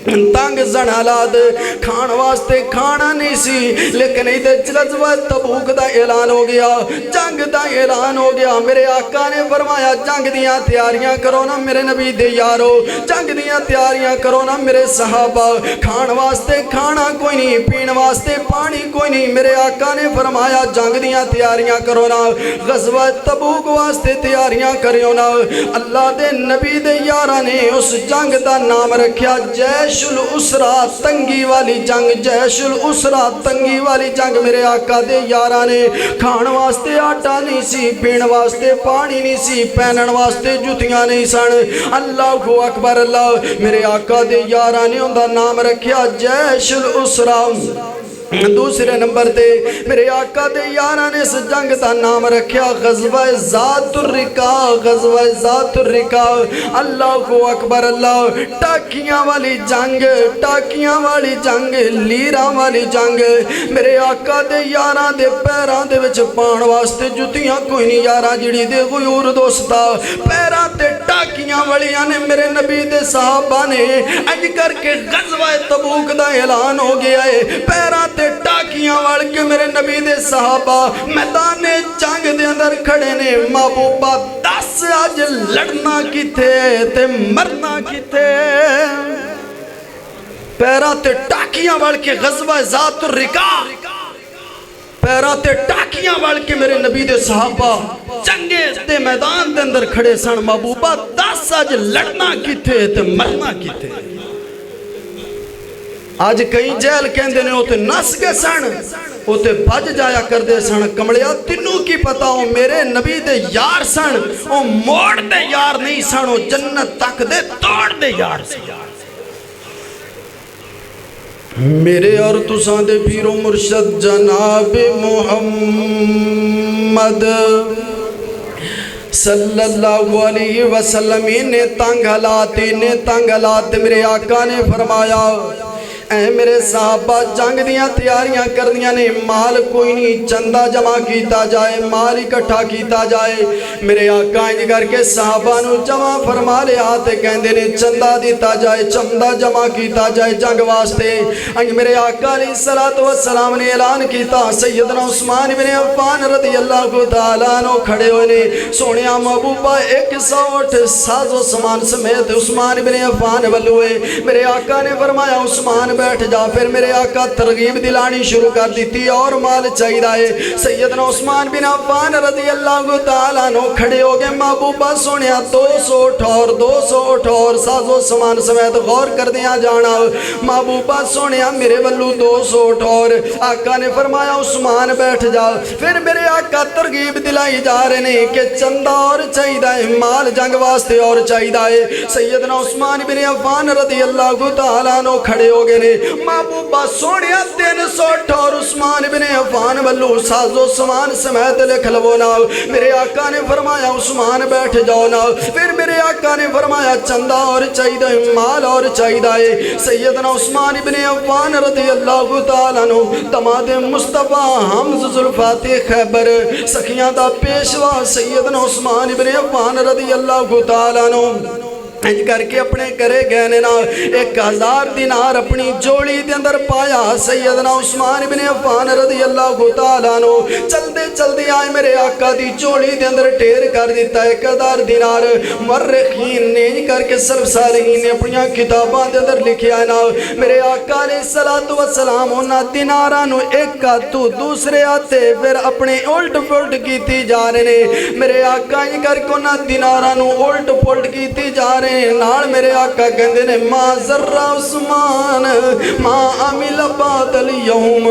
تنگ زن حالات کھان واسطے کھانا نہیں سی لیکن ادھر غزوہ تبوک دا اعلان ہو گیا جنگ دا اعلان ہو گیا میرے آقا نے فرمایا جنگ دیاں تیاریاں کرو نا میرے نبی دے یارو جنگ دیاں تیاریاں کرو نا میرے صحابہ کھان واسطے کھانا کوئی نہیں پین واسطے پانی کوئی نہیں میرے آقا نے فرمایا جنگ دیاں تیاریاں کرو نا غزوہ تبوک واسطے تیاریاں کریو نا اللہ دے نبی دے یارہ نے اس جنگ دا نام رکھیا جیش جیش الاسرا تنگی والی جنگ، جیش الاسرا تنگی والی جنگ میرے آقا دے یاراں نے کھان واسطے آٹا نہیں سی، پین واسطے پانی نہیں سی، پہنن واسطے جتیاں نہیں سن۔ اللہ اکبر اللہ، میرے آقا دے یاراں نے اوندا نام رکھیا جیش الاسرا۔ دوسرے نمبر تے میرے آقا دے یاراں نے اس جنگ دا نام رکھیا غزوہ ذات الرقاع، غزوہ ذات الرقاع۔ اللہ اکبر اللہ، ٹاکیاں والی جنگ، ٹاکیاں والی جنگ، لیراں والی جنگ۔ میرے آقا دے یاراں دے پیراں دے وچ پان واسطے جتیاں کوئی نہیں یاراں جڑی دے غیور دوستا، پیراں تے ٹاکیاں والیاں نے میرے نبی دے صحابہ نے اج کر کے غزوہ تبوک دا اعلان ہو گیا ہے، پیراں تے ٹاکیاں وال کے میرے نبی دے صحابہ میدان جنگ دے اندر کھڑے نے۔ محبوبہ دس آج لڑنا کتے تے مرنا کتے؟ پیراں تے ٹاکیاں وال کے غزوہ ذات الرقاع، پیراں تے ٹاکیاں وال کے میرے نبی دے صحابہ جنگے دے میدان دے اندر کھڑے سن۔ محبوبہ دس آج لڑنا کتے تے مرنا کتے؟ آج کئی جیل کہندے نے ہوتے نس کے سن، ہوتے بھج جایا کر دے سن۔ کمڑیا تینوں کی پتا ہو میرے نبی دے یار سن، وہ موڑ دے یار نہیں سن، وہ جنت تک دے توڑ دے یار سن۔ میرے اور تساں دے پیر و مرشد جناب محمد صلی اللہ علیہ وسلم نے تنگ حالات میرے آقا نے فرمایا اے میرے صحابہ جنگ دیاں تیاریاں کردیاں نے، مال کوئی نہیں، چندہ جمع کیتا جائے، مال اکٹھا کیتا جائے۔ میرے آقا انج کر کے صحابہ نو جمع فرما لیا تے کہندے نے چندہ دیتا جائے، چندہ جمع کیتا جائے جنگ واسطے۔ انج میرے آقا علیہ السلام نے اعلان کیتا، سیدنا عثمان بن عفان رضی اللہ تعالیٰ عنہ کھڑے ہوئے نے۔ سونیا محبوبہ 108 ساز و سامان سمیت عثمان بن عفان ولوئے۔ میرے آقا نے فرمایا عثمان بیٹھ جا، پھر میرے آقا ترغیب دلانی شروع کر دیتی اور مال چاہیے دائے۔ سیدنا عثمان بن عفان رضی اللہ تعالیٰ عنہ کھڑے ہو گئے۔ محبوبہ سونیا 208 ساز و سامان سمیت غور کر دیا جانا۔ محبوبہ سونیا میرے ولو 208۔ آقا نے فرمایا عثمان بیٹھ جا، پھر میرے آقا ترغیب دلائی جا رہے ہیں کہ چندہ اور چاہیے دائے، مال جنگ واسطے اور چاہیے دائے۔ سیدنا عثمان بن عفان رضی اللہ تعالیٰ عنہ کھڑے ہو گئے۔ محبوبہ سونیا 308 اور عثمان بن عفان ولو ساز و سامان سمیت لکھ لو نا۔ میرے آقا نے فرمایا عثمان بیٹھ جاؤ نا، پھر میرے آقا نے فرمایا چندہ اور چاہیے، مال اور چاہیے۔ سیدنا عثمان بن عفان رضی اللہ تعالیٰ عنہ دماد مصطفیٰ حمز ذوالفاتح خیبر سخیاں دا پیشوا سیدنا عثمان بن عفان رضی اللہ تعالیٰ عنہ انج کر کے اپنے کرے گئے نا 1000 دینار اپنی جوڑی دے اندر پایا۔ سیدنا عثمان بن عفان رضی اللہ تعالیٰ عنہ چلدے آئے میرے آقا دی جوڑی دے اندر ٹھیر کر دیتا 1000 دینار۔ مرخین نے انج کر کے سلف صالحین نے اپنی کتاباں دے اندر لکھیا نا میرے آقا علیہ السلام انہاں دیناراں نو ایک ہاتھوں دوسرے ہاتھے پھر اپنے الٹ پلٹ کیتی جا رہے ہیں۔ میرے آقا انج کر کے انہاں دیناراں نو الٹ پلٹ کیتی جا رہے ہیں۔ نال میرے آقا کہندے نے ما ذرہ عثمان ما عمل بعد اليوم،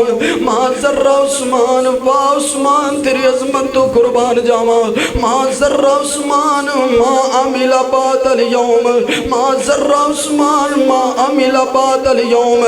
ما ذرہ عثمان وا عثمان تیری عظمت تو قربان جاواں، ما ذرہ عثمان ما عمل بعد اليوم، ما ذرہ عثمان ما عمل بعد اليوم۔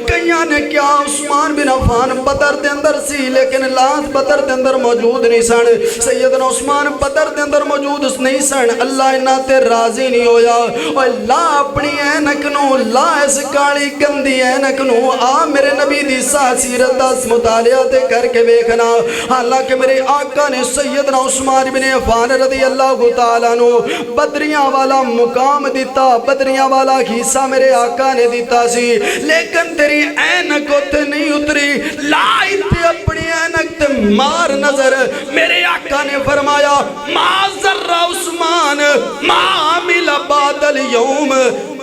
کئیاں نے کیا عثمان بن عفان بدر دے اندر سی لیکن لات بدر دے اندر موجود نہیں سن۔ سیدنا عثمان بدر دے اندر موجود نہیں سن، اللہ انہاں تے راضی نہیں ہویا۔ اور لا اپنی اینک نو، لا اس کالی گندی اینک نو آ میرے نبی دی سیرت دا مطالعہ تے کر کے ویکھنا۔ حالانکہ میرے آقا نے سیدنا عثمان بن عفان رضی اللہ تعالیٰ عنہ بدریاں والا مقام دیتا، بدریاں والا حصہ میرے آقا نے دیتا سی، لیکن تیری اینک تے نہیں اتری، لا تے اپنی اینک تے مار نظر۔ میرے آقا نے فرمایا ما ذرہ عثمان ما عمل بعد اليوم،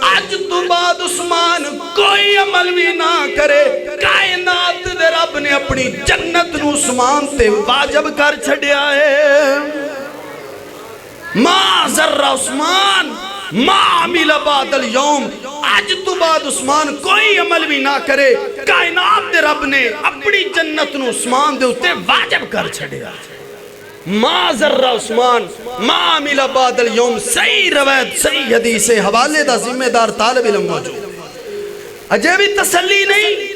آج تو بعد عثمان کوئی عمل بھی نہ کرے، کائنات دے رب نے اپنی جنت نو عثمان تے واجب کر چھڑیا ہے۔ ما ذرہ عثمان ما عمل بعد اليوم، آج تو بعد عثمان کوئی عمل بھی نہ کرے، کائنات دے رب نے اپنی جنت نو عثمان دے اتے واجب کر چھڑیا۔ ما ذرہ عثمان ما عمل بعد اليوم، صحیح روایت صحیح حدیث حوالے دا ذمہ دار طالب علم موجود۔ اجے بھی تسلی نہیں،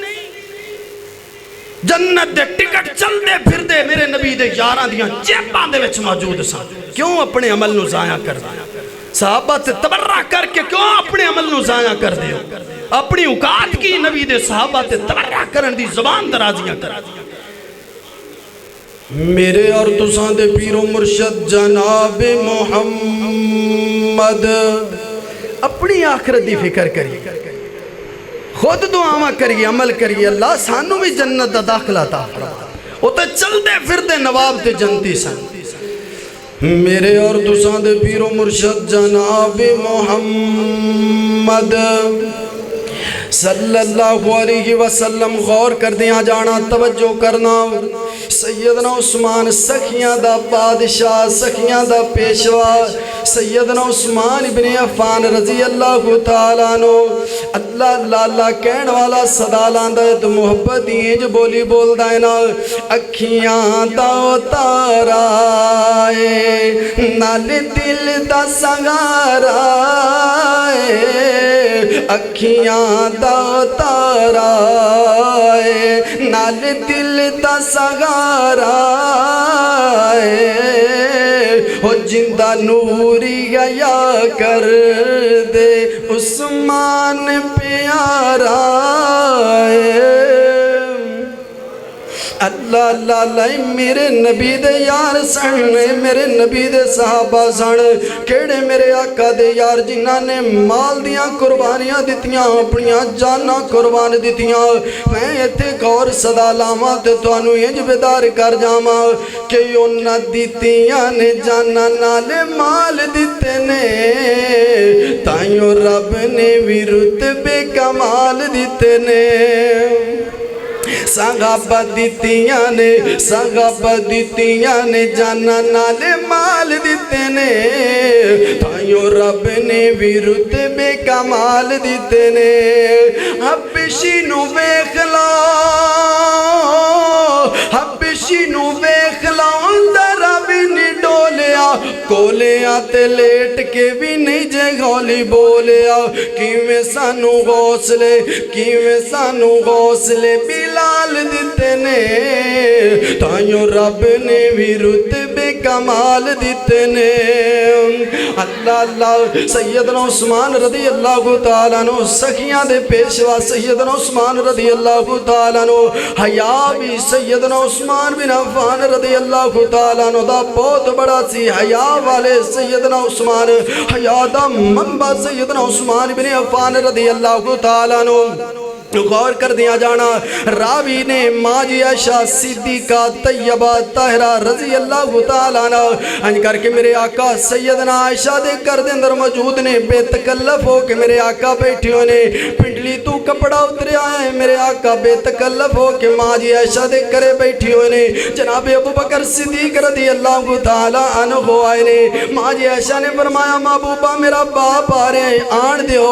جنت دے ٹکٹ چل دے پھر دے میرے نبی دے یاران دیاں جیباں دے وچ موجود سن، کیوں اپنے عمل نو ضائع کر دیا؟ صحابہ سے تبرہ کر کے کیوں اپنے عمل نو ضائع کر دیو؟ اپنی اوقات کی نبی دے صحابہ سے تبرہ کرن دی زبان درازیاں کر دیا۔ میرے اور تساں دے پیر و مرشد جناب محمد اپنی آخرت دی فکر کری، خود دعاواں کریے، عمل کریے، اللہ سانو بھی جنت دا داخلہ عطا فرما۔ وہ تو چل دے پھر دے نواب تے جنتی سن۔ میرے اور تساں دے پیر و مرشد جناب محمد صلی اللہ علیہ وسلم، غور کر دیا جانا، توجہ کرنا۔ سیدنا عثمان سخیاں دا بادشاہ، سخیاں دا پیشوا، سیدنا عثمان ابن عفان رضی اللہ تعالیٰ عنہ، اللہ لالا کہن والا صدا لاندا ہے تو محبت اینج بولی بول دائنا، اکھیاں دا تارا اے نال دل دا سنگارا اے، اکھیاں دا تارا اے نال دل دا سنگارا اے، ہو جندہ نوری گیا کر دے عثمان پیارا اے۔ اللہ اللہ اللہ، میرے نبی دے یار سن، میرے نبی دے صحابہ سن، کیڑے میرے آقا دے یار جنہاں نے مال دیاں قربانیاں دیتیاں، اپنیاں جاناں قربان دیتیاں۔ میں ایتھے غور صدا لاواں تے تانوں انج بیدار کر جاواں کہ انہاں دیتیاں نے جاناں نال مال دیتے نے، تائیوں رب نے بھی رتبے کمال دیتے نے۔ صحابہ دیتیاں نے جانا نالے مال دیتے نے، تائیوں رب نے بھی رتبے کمال دیتے نے۔ حبشی نو ویکھ لا، حبشی نو ویکھ لا، اندر بھی نہیں ڈولیا، کولیا تے لیٹ کے بھی نہیں جے گولی بولیا۔ کیویں سانو غوصلے، کیویں سانو غوصلے بلال دیتے نے، تائیوں رب نے بھی رتبے کمال دیتے نے۔ اللہ اللہ، سیدنا عثمان رضی اللہ تعالیٰ عنہ سخیاں دے پیشوا، سیدنا عثمان رضی اللہ تعالیٰ عنہ، حیا بھی سیدنا عثمان بن عفان رضی اللہ تعالیٰ عنہ دا بہت بڑا سی، حیا والے سیدنا عثمان، حیا دا منبع سیدنا عثمان بن عفان رضی اللہ تعالیٰ عنہ۔ غور کر دیا جانا، راوی نے ماجی عائشہ صدیقہ طیبہ طاہرہ رضی اللہ تعالیٰ عنہ انج کر کے میرے آقا سیدنا عائشہ دے کر دے اندر موجود نے، بے تکلف ہو کے میرے آقا بیٹھے ہونے، پنڈلی تو کپڑا اترے آئے، میرے آقا بے تکلف ہو کے ماجی عائشہ دے کرے بیٹھے ہونے، جناب ابو بکر صدیق رضی اللہ تعالیٰ عنہ آئے نے۔ ماجی عائشہ نے فرمایا محبوبہ میرا باپ آ رہے ہیں، آن دیو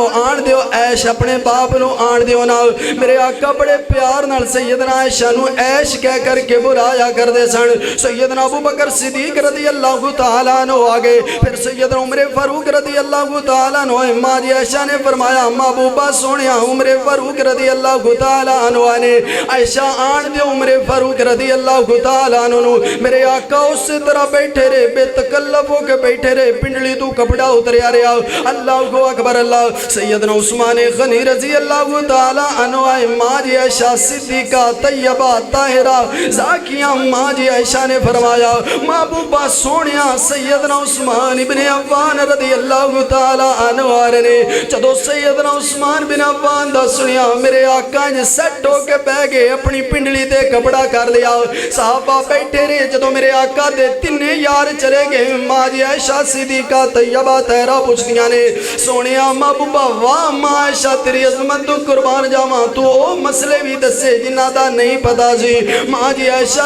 عائش اپنے باپ نو آن دیو نا۔ میرے آقا بڑے پیار نال سیدنا عائشہ نو عیش کہہ کر کے بلایا کر دے سن۔ سیدنا ابو بکر صدیق رضی اللہ تعالیٰ عنہ آگے، پھر سیدنا عمر فاروق رضی اللہ تعالیٰ عنہ، ماجی عائشہ نے فرمایا محبوبہ سونیا عمر فاروق رضی اللہ تعالیٰ عنہ نے، عائشہ آن دے عمر فاروق رضی اللہ تعالیٰ عنہ۔ میرے آقا اس طرح بیٹھے رہے، بے تکلف ہو کے بیٹھے رہے، پنڈلی تو کپڑا اتریا رہا۔ اللہ اکبر اللہ۔ سیدنا عثمان غنی رضی اللہ تعالیٰ عنہ آئے، ماجی عائشہ صدیقہ طیبہ طاہرہ زاکیہ، ماجی عائشہ نے فرمایا محبوبہ سونیا سیدنا عثمان ابن عفان رضی اللہ تعالیٰ عنہ نے جدو سیدنا عثمان بن عفان دا سنیا، میرے آقا نے سیٹ ہو کے بہ گئے، اپنی پنڈلی تے کپڑا کر لیا، صحابہ بیٹھے رہے۔ جدو میرے آقا دے تینے یار چلے گئے، ماجی عائشہ صدیقہ طیبہ طاہرہ پوچھتیاں نے سونیا محبوبہ واہ ماں عائشہ تیری عظمت تو قربان جاواں، ਜਾਵਾਂ ਤੂੰ ਉਹ ਮਸਲੇ ਵੀ ਦੱਸੇ ਜਿਨ੍ਹਾਂ ਦਾ ਨਹੀਂ ਪਤਾ ਸੀ। ਮਾਂ ਜੀ ਆਇਸ਼ਾ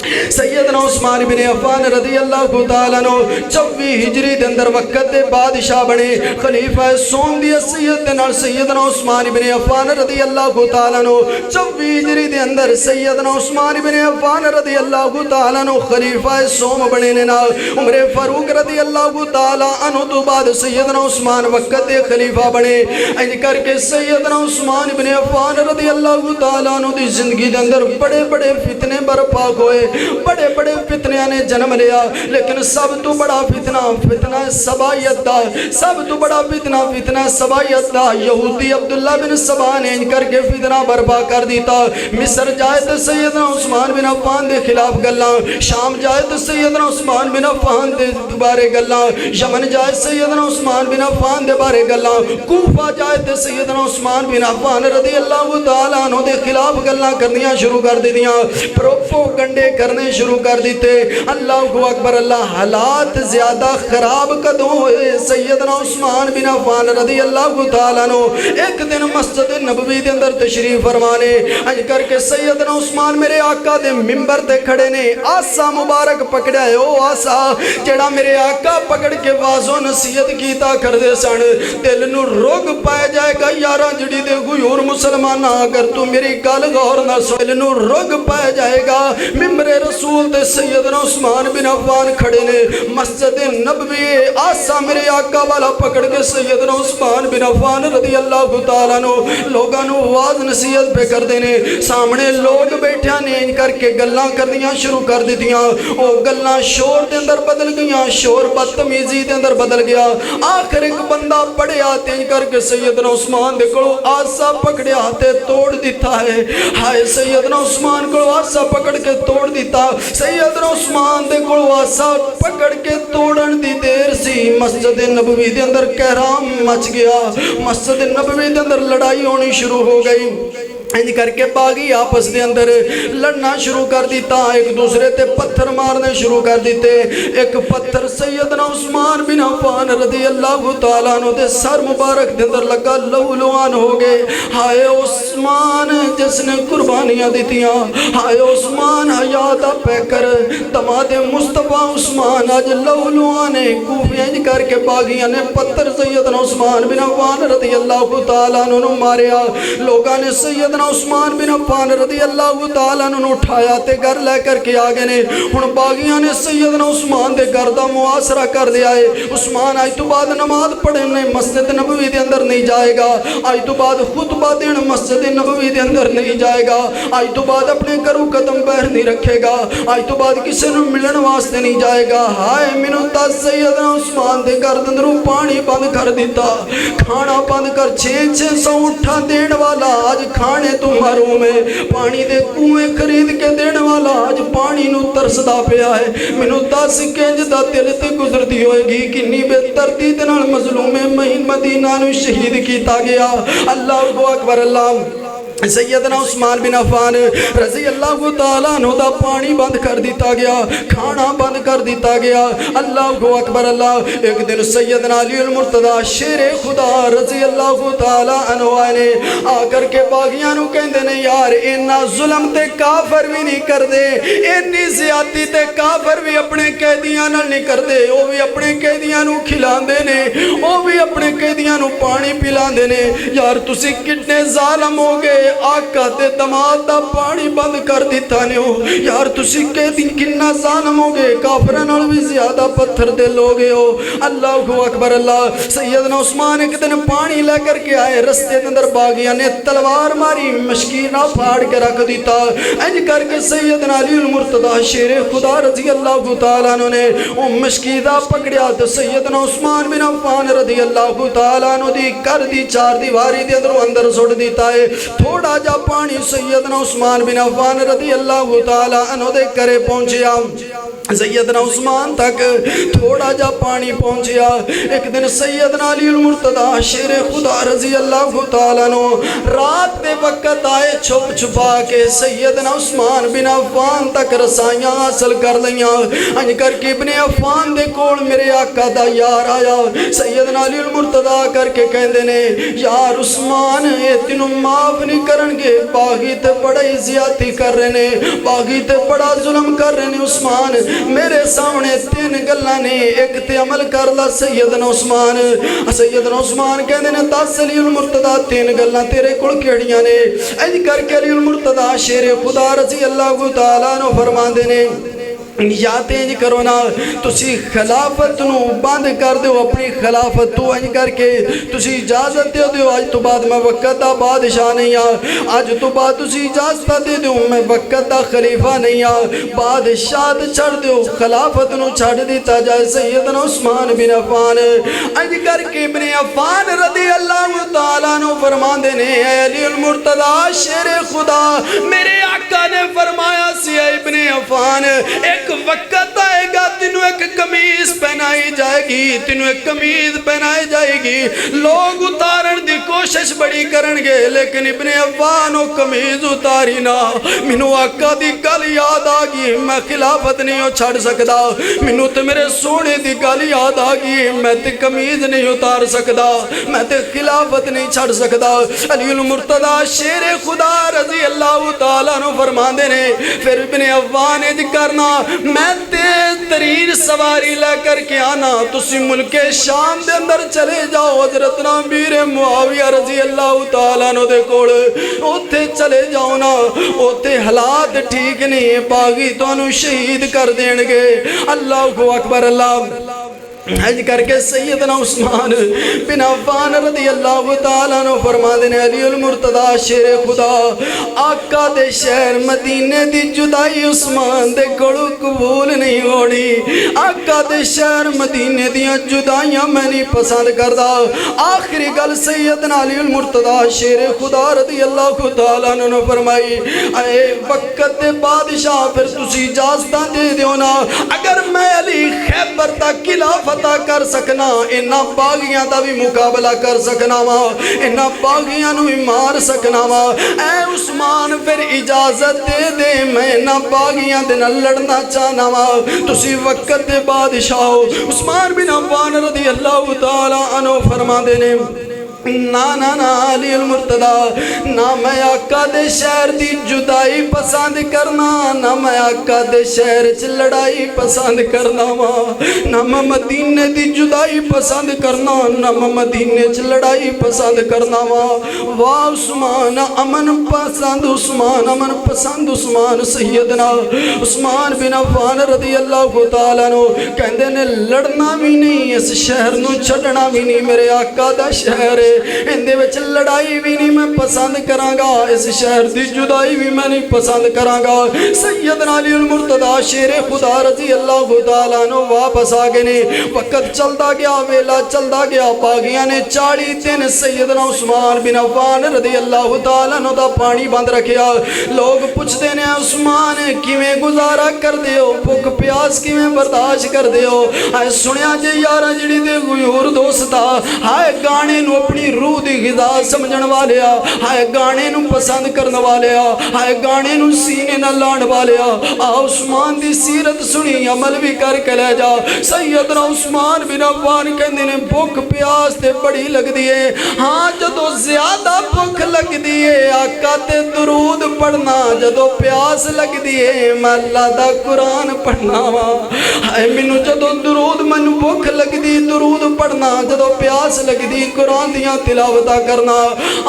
سیدنا عثمان بن عفان رضی اللہ تعالیٰ عنہ 24 ہجری دے اندر وقت دے بادشاہ بنے خلیفہ سوم دی حیثیت دے نال سیدنا عثمان بن عفان رضی اللہ تعالیٰ عنہ 24 ہجری دے اندر سیدنا عثمان بن عفان رضی اللہ تعالیٰ عنہ خلیفہ سوم بنے نے نال عمر فاروق رضی اللہ تعالیٰ عنہ تو بعد سیدنا عثمان وقت دے خلیفہ بنے انج کر کے سیدنا عثمان بن عفان رضی اللہ تعالیٰ عنہ دی زندگی دے اندر بڑے بڑے فتنے برپا ہوئے بڑے بڑے فتنیاں نے جنم لیا لیکن سب تو بڑا فتنہ سبائیت دا سب تو بڑا فتنہ سبائیت دا یہودی عبداللہ بن سبا نے ان کر کے فتنہ برپا کر دیتا مصر جائے تو سیدنا عثمان بن عفان دے خلاف گلاں شام جائے تو سیدنا عثمان بن عفان دے بارے گلاں یمن جائے سیدنا عثمان بن عفان دے بارے گلاں کوفہ جائے تو سیدنا عثمان بن عفان رضی اللہ تعالیٰ عنہ دے خلاف گلاں کرنیاں شروع کر دیاں پروپوگنڈے کرنے شروع کر دیتے اللہ اکبر اللہ حالات زیادہ خراب کدوں ہوئے سیدنا عثمان بن عفان رضی اللہ تعالیٰ عنہ ایک دن مسجد نبوی دے اندر تشریف فرمانے اج کر کے سیدنا عثمان میرے آقا دے منبر تے کھڑے نے آسا مبارک پکڑا ہے او آسا جڑا میرے آقا پکڑ کے واز و نصیحت کیتا کر دے سن دل نو روگ پایا جائے گا یاراں جڑی دے کوئی اور مسلمان اگر تو میری گل غور نہ سن دل نو روگ پایا جائے گا ممبر رسول دے سیدنا عثمان بن عفان کھڑے نے مسجد نبوی آسا میرے آقا والا پکڑ کے سیدنا عثمان بن عفان رضی اللہ تعالیٰ عنہ لوگاں نو واز نصیحت پہ کر دینے سامنے لوگ بیٹھا نے ان کر کے گلاں کرنیاں شروع کر دیتیاں او گلاں شور دے اندر بدل گیاں شور بدتمیزی دے اندر بدل گیا آخر ایک بندہ پڑیا تے ان کر کے سیدنا عثمان دے کولو آسا پکڑیا تے توڑ دیتا ہے ہائے سیدنا عثمان کو آسا پکڑ کے توڑ دیتا سیدنا عثمان دے کولو آسا پکڑ کے توڑن دی دیر سی مسجد نبوی دے اندر کہرام مچ گیا مسجد نبوی دے اندر لڑائی ہونی شروع ہو گئی انج کر کے باغی آپس دے اندر لڑنا شروع کر دیتا ایک دوسرے تے پتھر مارنے شروع کر دیتے ایک پتھر سیدنا عثمان بن عفان رضی اللہ تعالیٰ عنہ دے سر مبارک دے اندر لگا لہو لہان ہو گئے ہائے عثمان جس نے قربانیاں دیتیاں ہائے عثمان حیات پیکر دماد مصطفیٰ عثمان آج لہو لہانے کوفی انج کر کے باغیاں نے پتھر سیدنا عثمان بن عفان رضی اللہ تعالیٰ عنہ ماریا لوگاں نے سیدنا عثمان بن عفان رضی اللہ تعالیٰ عنہ اٹھایا تے گھر لے کر کے آگے نے ہن باغیاں نے سیدنا عثمان دے گھر دا محاصرہ کر دیا ہے عثمان آج تو بعد نماز پڑھنے مسجد نبوی دے اندر نہیں جائے گا آج تو بعد خطبہ دین مسجد نبوی دے اندر نہیں جائے گا آج تو بعد اپنے گھروں قدم پیر نہیں رکھے گا آج تو بعد کسی نے ملن واسطے نہیں جائے گا ہائے مینوں تا سیدنا عثمان دے گھر دے اندروں پانی بند کر دیتا کھانا بند کر 600 اٹھا دین والا آج کھانے تمہاروں میں پانی دے کنویں خرید کے دین والا آج پانی نو ترسدا پیا ہے مینوں دس کنج دا دل تے گزردی ہوئے گی کنی بے ترتیب نال مظلوم مہین مدینہ نو شہید کیتا گیا اللہ اکبر اللہ سیدنا عثمان بن عفان رضی اللہ تعالیٰ عنہ دا پانی بند کر دیتا گیا کھانا بند کر دیتا گیا اللہ اکبر اللہ ایک دن سیدنا علی المرتضی شیر خدا رضی اللہ تعالیٰ عنہ آنے آ کر کے باغیاں نو کہندے نے یار اینا ظلم تے کافر بھی نہیں کر دے اینی زیادتی تے کافر بھی اپنے قیدیاں نال نہیں کر دے او بھی اپنے قیدیاں نو کھلاندے نے او بھی اپنے قیدیاں نو پانی پلاندے نے یار تسی کتنے ظالم ہو گئے آقا تے دماد دا پانی بند کر دیتا نے ہو یار تسی قیدی کننا ظالم ہو گئے کافران نال بھی زیادہ پتھر دل ہو گئے ہو اللہ اکبر اللہ سیدنا عثمان ایک دن پانی لے کر کے آئے رستے اندر باغیاں نے تلوار ماری مشکینہ پھاڑ کے رکھ دیتا انج کر کے سیدنا علی المرتضی شیر خدا رضی اللہ تعالیٰ عنہ نے وہ مشکیدہ پکڑیا تو سیدنا عثمان بن عفان رضی اللہ تعالیٰ عنہ دی کر دی چار دیواری دے اندر سوڑ دیتا ہے تھوڑا جا پانی سیدنا عثمان بن عفان رضی اللہ تعالیٰ عنہ دے کرے پہنچیا سیدنا عثمان تک تھوڑا جا پانی پہنچیا ایک دن سیدنا علی المرتضی شیر خدا رضی اللہ تعالیٰ عنہ رات دے وقت آئے چھپ چھپا کے سیدنا عثمان بن عفان تک رسائیاں حاصل کر لیاں انج کر کے ابن عفان دے کول میرے آقا دا یار آیا سیدنا علی المرتضی کر کے کہندے نے یار عثمان اے تینوں معاف نہیں کرن گے باغی تے بڑا ہی زیادتی کر رہے نے باغی تے بڑا ظلم کر رہے نے عثمان میرے سامنے تین گلاں نے ایک تے عمل کر لا سیدنا عثمان کہندے نے دس علی المرتضی تین گلاں تیرے کول کیڑیاں نے اج کر کے علی المرتضی شیر خدا رضی اللہ تعالیٰ عنہ فرماندے نے یا تینج کرو نا تسی خلافت نو بند کر دیو اپنی خلافت تو انج کر کے تسی اجازت دیو آج تو بعد میں وقت دا بادشاہ نہیں آج تو بعد تسی اجازت دے دیو میں وقت دا خلیفہ نہیں بادشاہت چھڑ دیو خلافت نو چھڑ دیتا جائے سیدنا عثمان بن عفان انج کر کے ابن عفان رضی اللہ تعالیٰ نو فرمان دینے علی المرتضی شیر خدا میرے آقا نے فرمایا سی ابن عفان ایک وقت آئے گا تینوں ایک قمیض پہنائی جائے گی تینوں ایک قمیض پہنائی جائے گی لوگ اتارن دی کوشش بڑی کرن گے لیکن ابن عفان و قمیض اتاری نا منو آقا دی گل یاد آگی میں خلافت نہیں ہو چھڑ سکدا منو تے میرے سونے دی گل یاد آگی میں تے قمیض نہیں اتار سکدا میں تے خلافت نہیں چھڑ سکدا علی المرتضی شیر خدا رضی اللہ تعالیٰ نو فرمان دینے پھر ابن عفان اج کرنا میں تیز ترین سواری لے کر کے آنا تسی ملک شام دے اندر چلے جاؤ حضرت امیر معاویہ رضی اللہ تعالیٰ عنہ دے کول اوتھے چلے جاؤ نا اوتھے حالات ٹھیک نہیں باغی تانوں شہید کر دین گے اللہ اکبر اللہ حج کر کے سیدنا عثمان بن عفان رضی اللہ تعالیٰ عنہ فرما دینے علی المرتضی شیر خدا آقا دے شہر مدینے دی جدائی عثمان دے کڑو قبول نہیں ہوڑی آقا دے شہر مدینے دیا جدائیاں میں نہیں پسند کردہ آخری گل سیدنا علی المرتضی شیر خدا رضی اللہ تعالیٰ عنہ فرمائی اے وقت بادشاہ پھر تسی اجازتہ دے دیو نا اگر میں علی خیبر تک خلافت کر سکنا انہاں باغیاں دا بھی مقابلہ کر سکنا وا انہاں باغیاں نو بھی مار سکنا وا اے عثمان پھر اجازت دے دے میں انہاں باغیاں دے نال لڑنا چاہنا وا تسی وقت دے بادشاہ عثمان بن عفان رضی اللہ تعالی عنہ فرما دینے نا نا نا علی المرتضی نا میں آقا دے شہر دی جدائی پسند کرنا نا میں آقا دے شہر چ لڑائی پسند کرنا وا نا میں مدینے دی جدائی پسند کرنا نا میں مدینے چ لڑائی پسند کرنا وا واہ عثمان امن پسند عثمان امن پسند عثمان سیدنا عثمان بن عفان رضی اللہ تعالیٰ عنہ کہندے نے لڑنا بھی نہیں اس شہر نو چھڑنا بھی نہیں میرے آقا دا شہر اندے وچ لڑائی بھی نہیں میں پسند کراں گا اس شہر دی جدائی بھی میں نہیں پسند کراں گا سیدنا علی المرتضی شیر خدا رضی اللہ تعالیٰ عنہ واپس آگے نے وقت چلتا گیا ویلا چلتا گیا باغیاں نے 40 دن سیدنا عثمان بن عفان رضی اللہ تعالیٰ عنہ دا پانی بند رکھیا لوگ پوچھتے نے عثمان کیویں گزارا کر دیو بھوک پیاس کیویں برداشت کر دیو اے سنیا جے یارا جڑی دے غیور دوستا ہائے گانے نو اپنی روح دی غذا سمجھن والیا ہائے گانے نو پسند کرن والیا ہائے گانے نو سینے نہ لان والیا عثمان دی سیرت سنی عمل بھی کر کے لے جا سیدنا عثمان بن عفان کہندے نے بھوک پیاس تے بڑی لگ دیئے ہاں جدو زیادہ بھوک لگ دیئے آقا تے درود پڑھنا جدو پیاس لگ دیئے میں اللہ دا قرآن پڑھنا وا ہائے منو جدو درود منو بھوک لگ دی درود پڑھنا جدو پیاس لگ دی قرآن دیاں تلاوتہ کرنا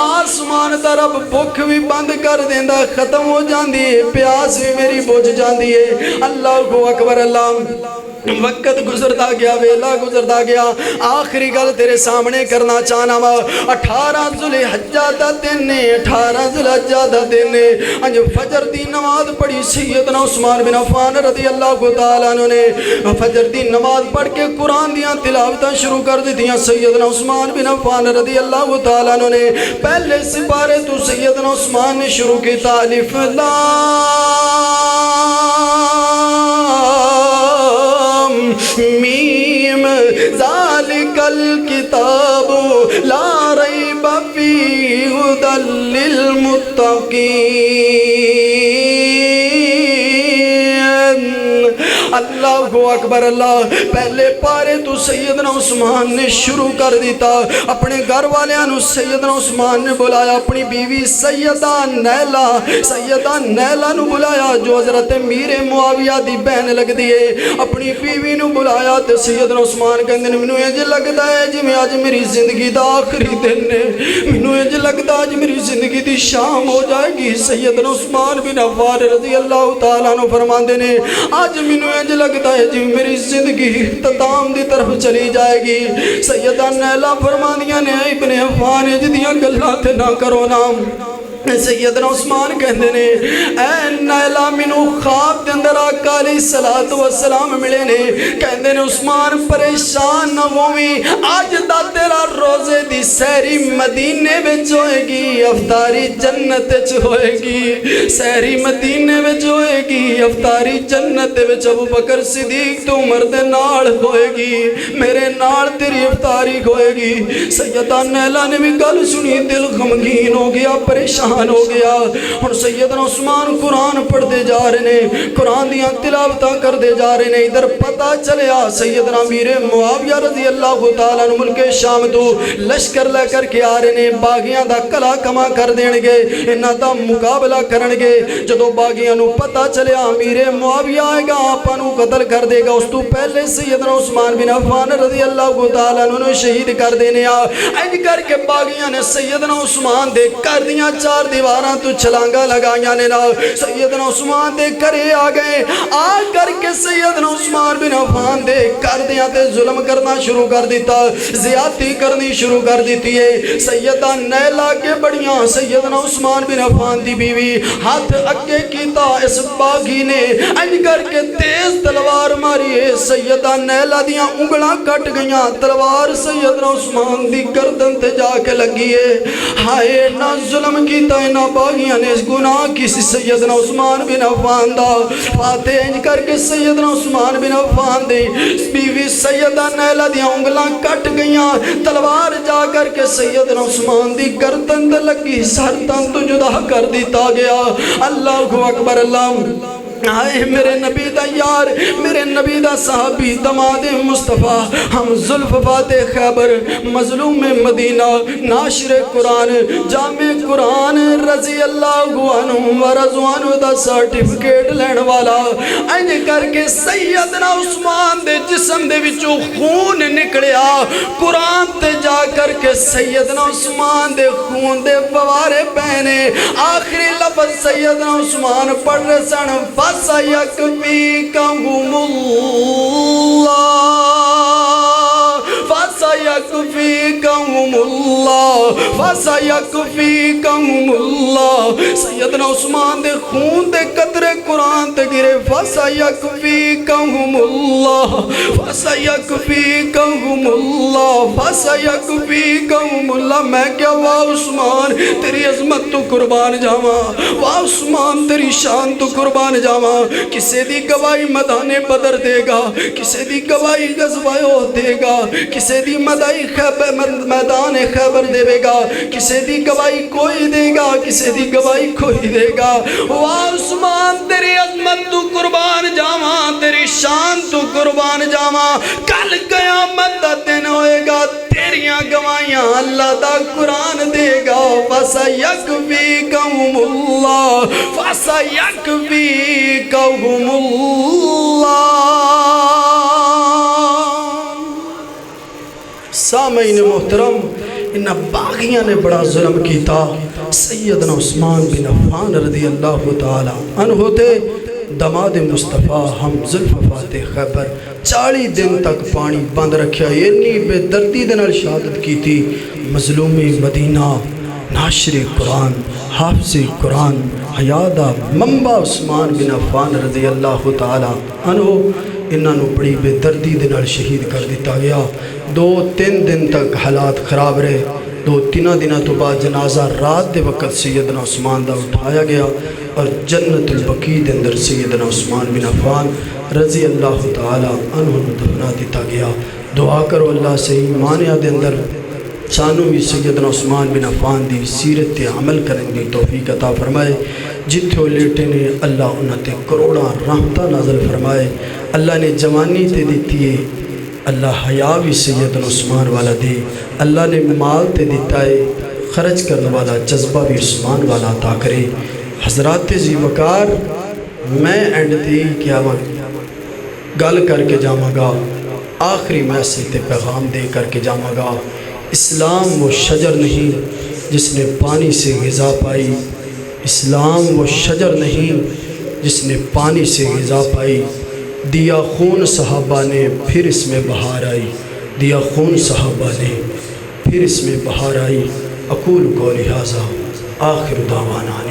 آسمان دا رب بھوک بھی بند کر دیندہ ختم ہو جاندی ہے پیاس بھی میری بوجھ جاندی ہے اللہ اکبر اللہ وقت گزرتا گیا ویلا گزرتا گیا آخری گل تیرے سامنے کرنا چاہنا وا 18 ذوالحجہ دا دن نے 18 ذوالحجہ دا دن نے انج فجر دی نماز پڑھی سیدنا عثمان بن عفان رضی اللہ تعالیٰ عنہ نے فجر دی نماز پڑھ کے قرآن دیاں تلاوتاں شروع کر دی دیاں سیدنا عثمان بن عفان رضی اللہ تعالیٰ عنہ نے پہلے سپارے تو سیدنا عثمان نے شروع کی الف میم ذالک الکتاب لا ریب فیہ ھدی للمتقین اللہ اللہ اکبر اللہ پہلے پارے تو سیدنا عثمان نے شروع کر دیتا اپنے گھر والیاں نو سیدنا عثمان نے بلایا اپنی بیوی سیدہ نیلہ نو بلایا جو حضرت میر معاویہ دی بہن لگ دیے اپنی بیوی نو بلایا تے سیدنا عثمان کہندے نے مینوں انج لگدا ہے جویں اج میری زندگی دا آخری دن ہے مینوں انج لگدا اج میری زندگی دی شام ہو جائے گی سیدنا عثمان بن عفان رضی اللہ تعالیٰ عنہ فرماندے نے آج مینوں انج لگدا ہے جویں میری زندگی اختتام دی طرف چلی جائے گی سیدہ نیلہ فرماندیاں نے ابن عفان انج دیاں گلاں تے نہ کرو نا سیدنا عثمان کہندے نے اے نیلہ مینوں خواب دے اندر آقا علیہ الصلوۃ والسلام ملے نے کہندے نے عثمان پریشان نہ ہوویں اج دا تیرا روزے دی سحری مدینے وچ ہوئے گی افطاری جنت وچ ہوئے گی سحری مدینے وچ ہوئے گی افطاری جنت وچ ابو بکر صدیق تو عمر دے نال ہوئے گی میرے نال تیری افطاری ہوئے گی سیدہ نیلہ نے بھی گل سنی دل غمگین ہو گیا پریشان ہو گیا اور سیدنا عثمان قرآن پڑھ دے جا رہے ہیں قرآن دیاں تلاوتاں کر دے جا رہے ہیں ادھر پتہ چلیا سیدنا میر معاویہ رضی اللہ تعالیٰ عنہ ملک شام تو لشکر لے کر کے آ رہے ہیں باغیاں دا کلا کما کر دین گے انہاں دا مقابلہ کرن گے جدو باغیاں نو پتہ چلیا میر معاویہ آئے گا آپاں نو قتل کر دے گا اس تو پہلے سیدنا عثمان بن عفان رضی اللہ تعالیٰ عنہ شہید کر دینے انج کر کے باغیاں نے سیدنا عثمان دے کر دیاں چار دیواراں تو چھلانگا لگائیاں نے نا سیدنا عثمان دے کرے آ گئے آ کر کے سیدنا عثمان بن عفان دے کر دیاں تے ظلم کرنا شروع کر دیتا زیادتی کرنی شروع کر دیتی ہے سیدہ نیلہ کے بڑیاں سیدنا عثمان بن عفان دی بیوی ہاتھ اگے کیتا اس باغی نے انج کر کے تیز تلوار ماری ہے سیدہ نیلہ دیاں انگلاں کٹ گئیاں تلوار سیدنا عثمان دی گردن تے جا کے لگی ہے ہائے نہ ظلم کیتا اینا باغیاں نے اس گناہ کسی سیدنا عثمان بن عفان دا فاتح انج کر کے سیدنا عثمان بن عفان دے بیوی سیدہ نیلہ دیاں انگلاں کٹ گئیاں تلوار جا کر کے سیدنا عثمان دی گردن دے لگی سر تن تو جدا کر دیتا گیا اللہ اکبر اللہ آئے میرے نبی دا یار میرے نبی دا صحابی دماد مصطفیٰ ہم ذوالفقار خیبر مظلوم مدینہ ناشر قرآن جامع قرآن رضی اللہ عنہ و رضوان دا سرٹیفکیٹ لین والا انج کر کے سیدنا عثمان دے جسم دے وچوں خون نکلیا قرآن تے جا کر کے سیدنا عثمان دے خون دے فوارے پہنے آخری لفظ سیدنا عثمان پڑھ رہے سن فَسَيَكْفِيكَهُمُ اللَّهُ فَسَيَكْفِيكَهُمُ اللَّهُ فَسَيَكْفِيكَهُمُ اللَّهُ سیدنا عثمان دے خون دے قطرے قرآن تے گرے فَسَيَكْفِيكَهُمُ اللَّهُ فَسَيَكْفِيكَهُمُ اللَّهُ فَسَيَكْفِيكَهُمُ اللَّهُ میں کیا واہ عثمان تیری عظمت تو قربان جاواں واہ عثمان تیری شان تو قربان جاواں کسے دی گواہی میدان بدر دے گا کسے دی گواہی غزوہ احد دے گا کسے دی مدائی میدان خیبر دے گا کسے دی گواہی کوئی دے گا کسے دی گواہی کوئی دے گا واہ عثمان تیری عظمت تو قربان جاواں تیری شان تو قربان جاواں کل قیامت دا دن ہوئے گا تیریاں گواہیاں اللہ دا قرآن دے گا فَسَيَكْفِيكَهُمُ اللَّهُ فَسَيَكْفِيكَهُمُ اللَّهُ سامعین محترم ان باغیاں نے بڑا ظلم کیتا سیدنا عثمان بن عفان رضی اللہ تعالی عنہ ہوتے دماد مصطفیٰ ہم ذوالفقار خیبر 40 دن تک پانی بند رکھیا اتنی بے دردی دے نال شہادت کی تھی مظلوم مدینہ ناشر قرآن حافظ قرآن حیادہ منبع عثمان بن عفان رضی اللہ تعالی عنہ انہاں نو بڑی بے دردی دے نال شہید کر دیتا گیا 2-3 دن تک حالات خراب رہے 2-3 دنوں تو بعد جنازہ رات دے وقت سیدنا عثمان دا اٹھایا گیا اور جنت البقیع دے اندر سیدنا عثمان بن عفان رضی اللہ تعالی عنہ دفنا دیتا گیا دعا کرو اللہ سے ایمانیہ دے اندر سانو بھی سیدنا عثمان بن عفان دی سیرت عمل کریں دی توفیق عطا فرمائے جتھے وہ لیٹے نے اللہ انہاں تے کروڑاں رحمتاں نازل فرمائے۔ اللہ نے جوانی تے دیتی ہے، اللہ حیا بھی سیدنا عثمان والا دے، اللہ نے مال تے دیتا ہے، خرچ کرنے والا جذبہ بھی عثمان والا عطا کرے۔ حضرات ذی وقار، میں اینڈ تے کیا گل کر کے جاواں گا، آخری محفل تے پیغام دے کر کے جاواں گا۔ اسلام وہ شجر نہیں جس نے پانی سے غذا پائی، اسلام وہ شجر نہیں جس نے پانی سے غذا پائی۔ دیا خون صحابہ نے پھر اس میں بہار آئی، دیا خون صحابہ نے پھر اس میں بہار آئی۔ اقول قولی ھذا آخر دعوانا